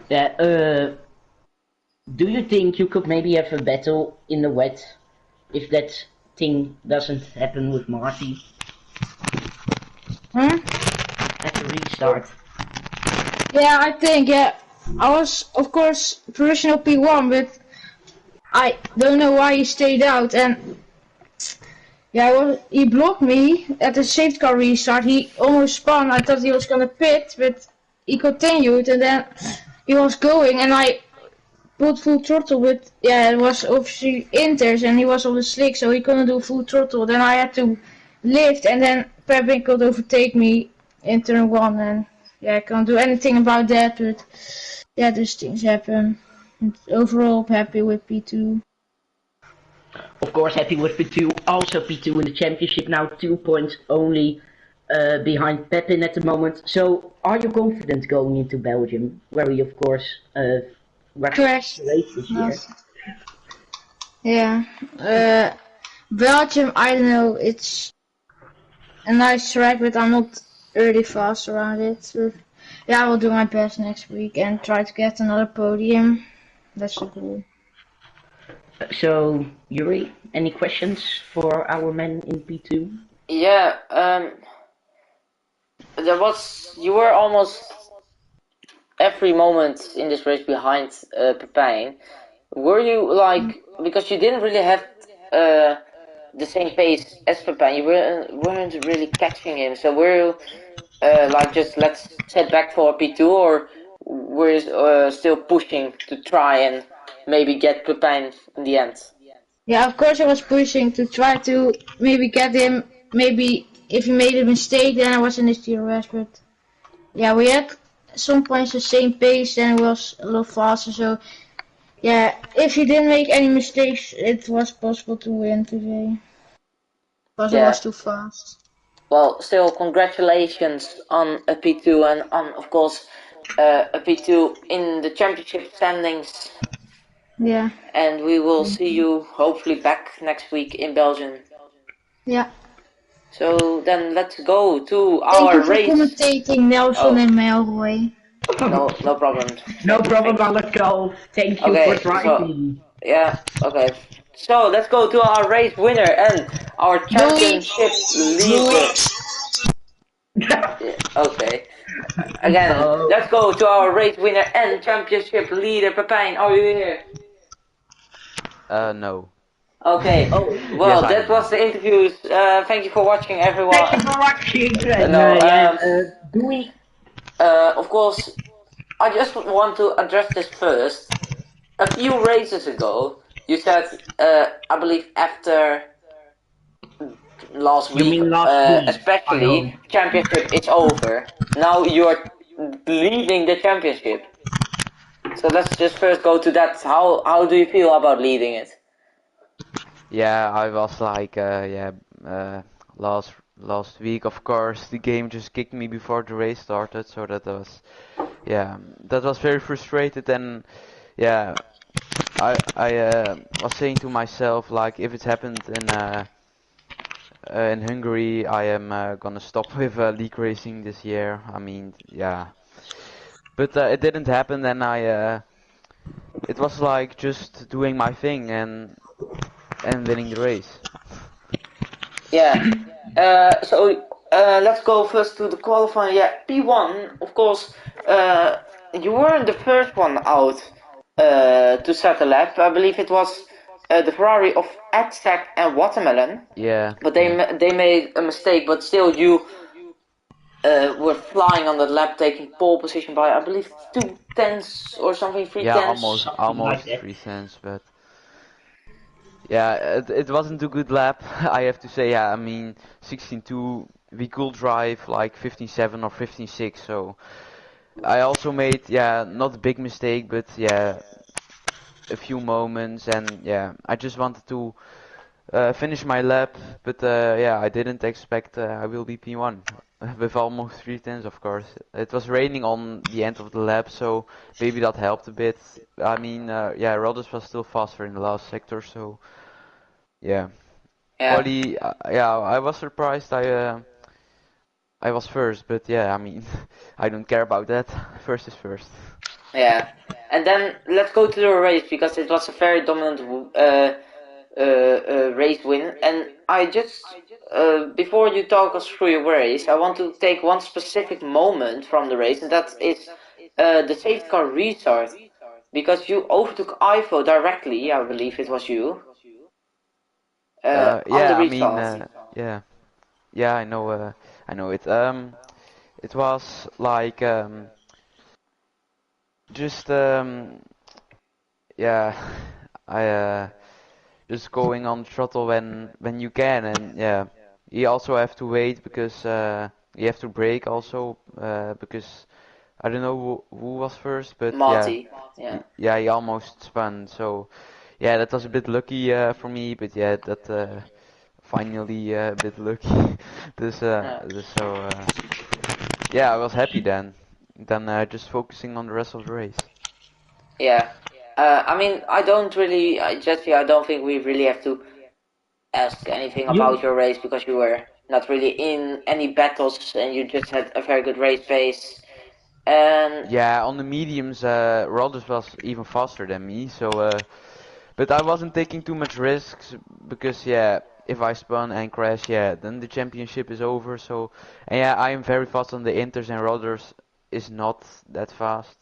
Yeah. Do you think you could maybe have a battle in the wet if that thing doesn't happen with Marty
Huh?
at the restart?
Yeah, I think, yeah. I was, of course, provisional P1, but I don't know why he stayed out. And yeah, well, he blocked me at the safety car restart. He almost spun. I thought he was gonna pit, but he continued, and then he was going, and I put full throttle. But yeah, it was obviously inters, and he was on the slick, so he couldn't do full throttle. Then I had to lift, and then Pepin could overtake me in turn 1, and yeah, I can't do anything about that. But yeah, these things happen. And overall, I'm happy with P2.
Of course, happy with P2. Also P2 in the championship now, 2 points only behind Pepin at the moment. So, are you confident going into Belgium, where we of course
Crashed.
race this year?
Yeah. Belgium, I don't know, it's a nice track, but I'm not really fast around it. But yeah, I will do my best next week and try to get another podium. That's the goal.
So, Yuri, any questions for our men in P2?
Yeah, you were almost every moment in this race behind Pepijn. Were you like, because you didn't really have the same pace as Pepijn, you weren't really catching him, so were you like just let's set back for P2, or were you still pushing to try and maybe get Pepijn in the end?
Yeah, of course I was pushing to try to maybe get him. Maybe if he made a mistake, then I was in his DRS. But yeah, we had some points the same pace, then it was a lot faster. So yeah, if he didn't make any mistakes, it was possible to win today. Because it was too fast.
Well, still congratulations on a P2 and on, of course, a P2 in the championship standings.
Yeah.
And we will see you hopefully back next week in Belgium.
Yeah.
So then let's go to our race.
Thank you for commentating, Nelson and Melroy.
No problem.
No problem, let's go. Thank you for driving.
Okay. So let's go to our race winner and our championship leader. Okay. Again, let's go to our race winner and championship leader, Pepijn. Are you here?
No.
Okay. Well, yes, that was the interviews. Thank you for watching, everyone.
Thank you for watching.
Of course, I just want to address this first. A few races ago, you said, I believe after last week, especially, championship is over. Now you're leading the championship. So let's just first go to that. How do you feel about leading it?
Yeah, I was like, last week, of course, the game just kicked me before the race started, so that was very frustrated. And yeah, I was saying to myself, like, if it happened in Hungary, I am gonna stop with league racing this year. I mean, yeah, but it didn't happen, and it was like just doing my thing and winning the race.
Yeah. So let's go first to the qualifying. Yeah, P1, of course. You weren't the first one out to set a lap. I believe it was the Ferrari of Exact and Watermelon.
Yeah.
But they made a mistake, but still you were flying on that lap, taking pole position by, I believe, 2/10 or something, 3/10.
Yeah, almost 3/10, but yeah, it wasn't a good lap, I have to say. Yeah, I mean, 16.2, we could drive like 15.7 or 15.6, so I also made, not a big mistake, but yeah, a few moments, and yeah, I just wanted to finish my lap, but I didn't expect I will be P1. with almost 3 tenths, of course. It was raining on the end of the lap, so maybe that helped a bit. I mean, yeah, Rodgers was still faster in the last sector, so yeah.
Yeah.
Quali, yeah, I was surprised. I was first, but yeah, I mean, I don't care about that. First is first.
Yeah. And then let's go to the race because it was a very dominant race win. And I just before you talk us through your race, I want to take one specific moment from the race, and that is the safety car restart. Because you overtook Ivo directly, I believe it was you, on the
Yeah, I mean,
restart.
yeah, yeah, I know it. It was like just yeah, I just going on throttle when you can, and yeah, you also have to wait because you have to brake also because I don't know who was first, but yeah,
Marty. Yeah.
yeah, he almost spun. So yeah, that was a bit lucky for me, but yeah, that finally a bit lucky.
Yeah.
So yeah, I was happy then. Then just focusing on the rest of the race.
Yeah. I mean, I don't really, Jesse, I don't think we really have to ask anything
You
about your race because you were not really in any battles and you just had a very good race pace. And
Yeah, on the mediums, Rodgers was even faster than me, so but I wasn't taking too much risks because yeah, if I spun and crash, yeah, then the championship is over. So and yeah, I am very fast on the inters and Rodgers is not that fast.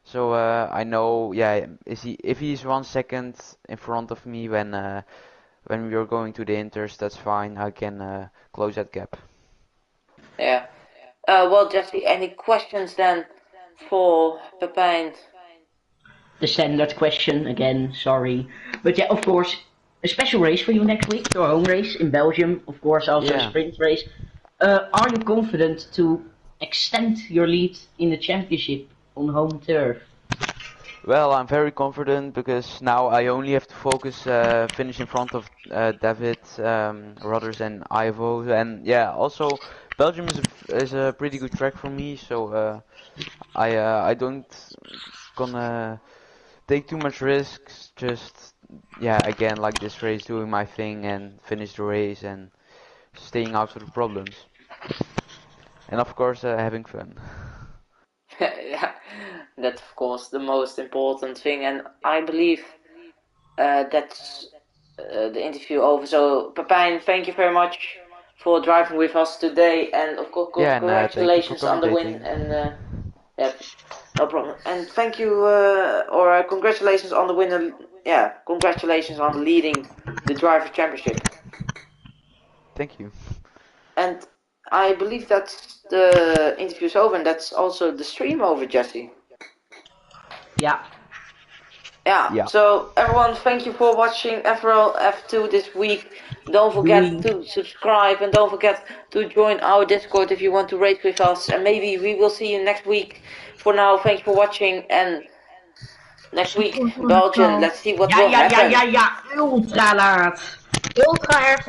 So I know, yeah, is he if he's 1 second in front of me when we are going to the inters, that's fine. I can close that gap.
yeah. Well, Jesse, any questions then for Pepijn?
the standard question again. Sorry, but yeah, of course, a special race for you next week. Your home race in Belgium, of course, also a
Yeah.
sprint race. Are you confident to extend your lead in the championship on home turf?
Well, I'm very confident because now I only have to focus finish in front of David, Rodgers and Ivo, and yeah, also Belgium is a pretty good track for me, so I don't gonna take too much risks. Just yeah, again like this race, doing my thing and finish the race and staying out of the problems, and of course having fun.
Yeah, that's of course the most important thing, and I believe that's the interview over. So, Pepijn, thank you very much for driving with us today, and of course,
Yeah, and thank you for
congratulations on the win.
commentating.
And yeah, no problem. And thank you, or congratulations on the win. Yeah, congratulations on leading the driver championship.
Thank you.
And I believe that's the interview's over, and that's also the stream over, Jesse.
Yeah.
Yeah,
Yeah.
so everyone, thank you for watching FRL F2 this week. Don't forget
Doei.
to subscribe and don't forget to join our Discord if you want to race with us. And maybe we will see you next week. For now, thanks for watching, and next week,
Support for the
Belgium.
call.
Let's see what
Ja,
will
ja, ja,
happen.
ja, ja. Ultra laat.
Ultra erg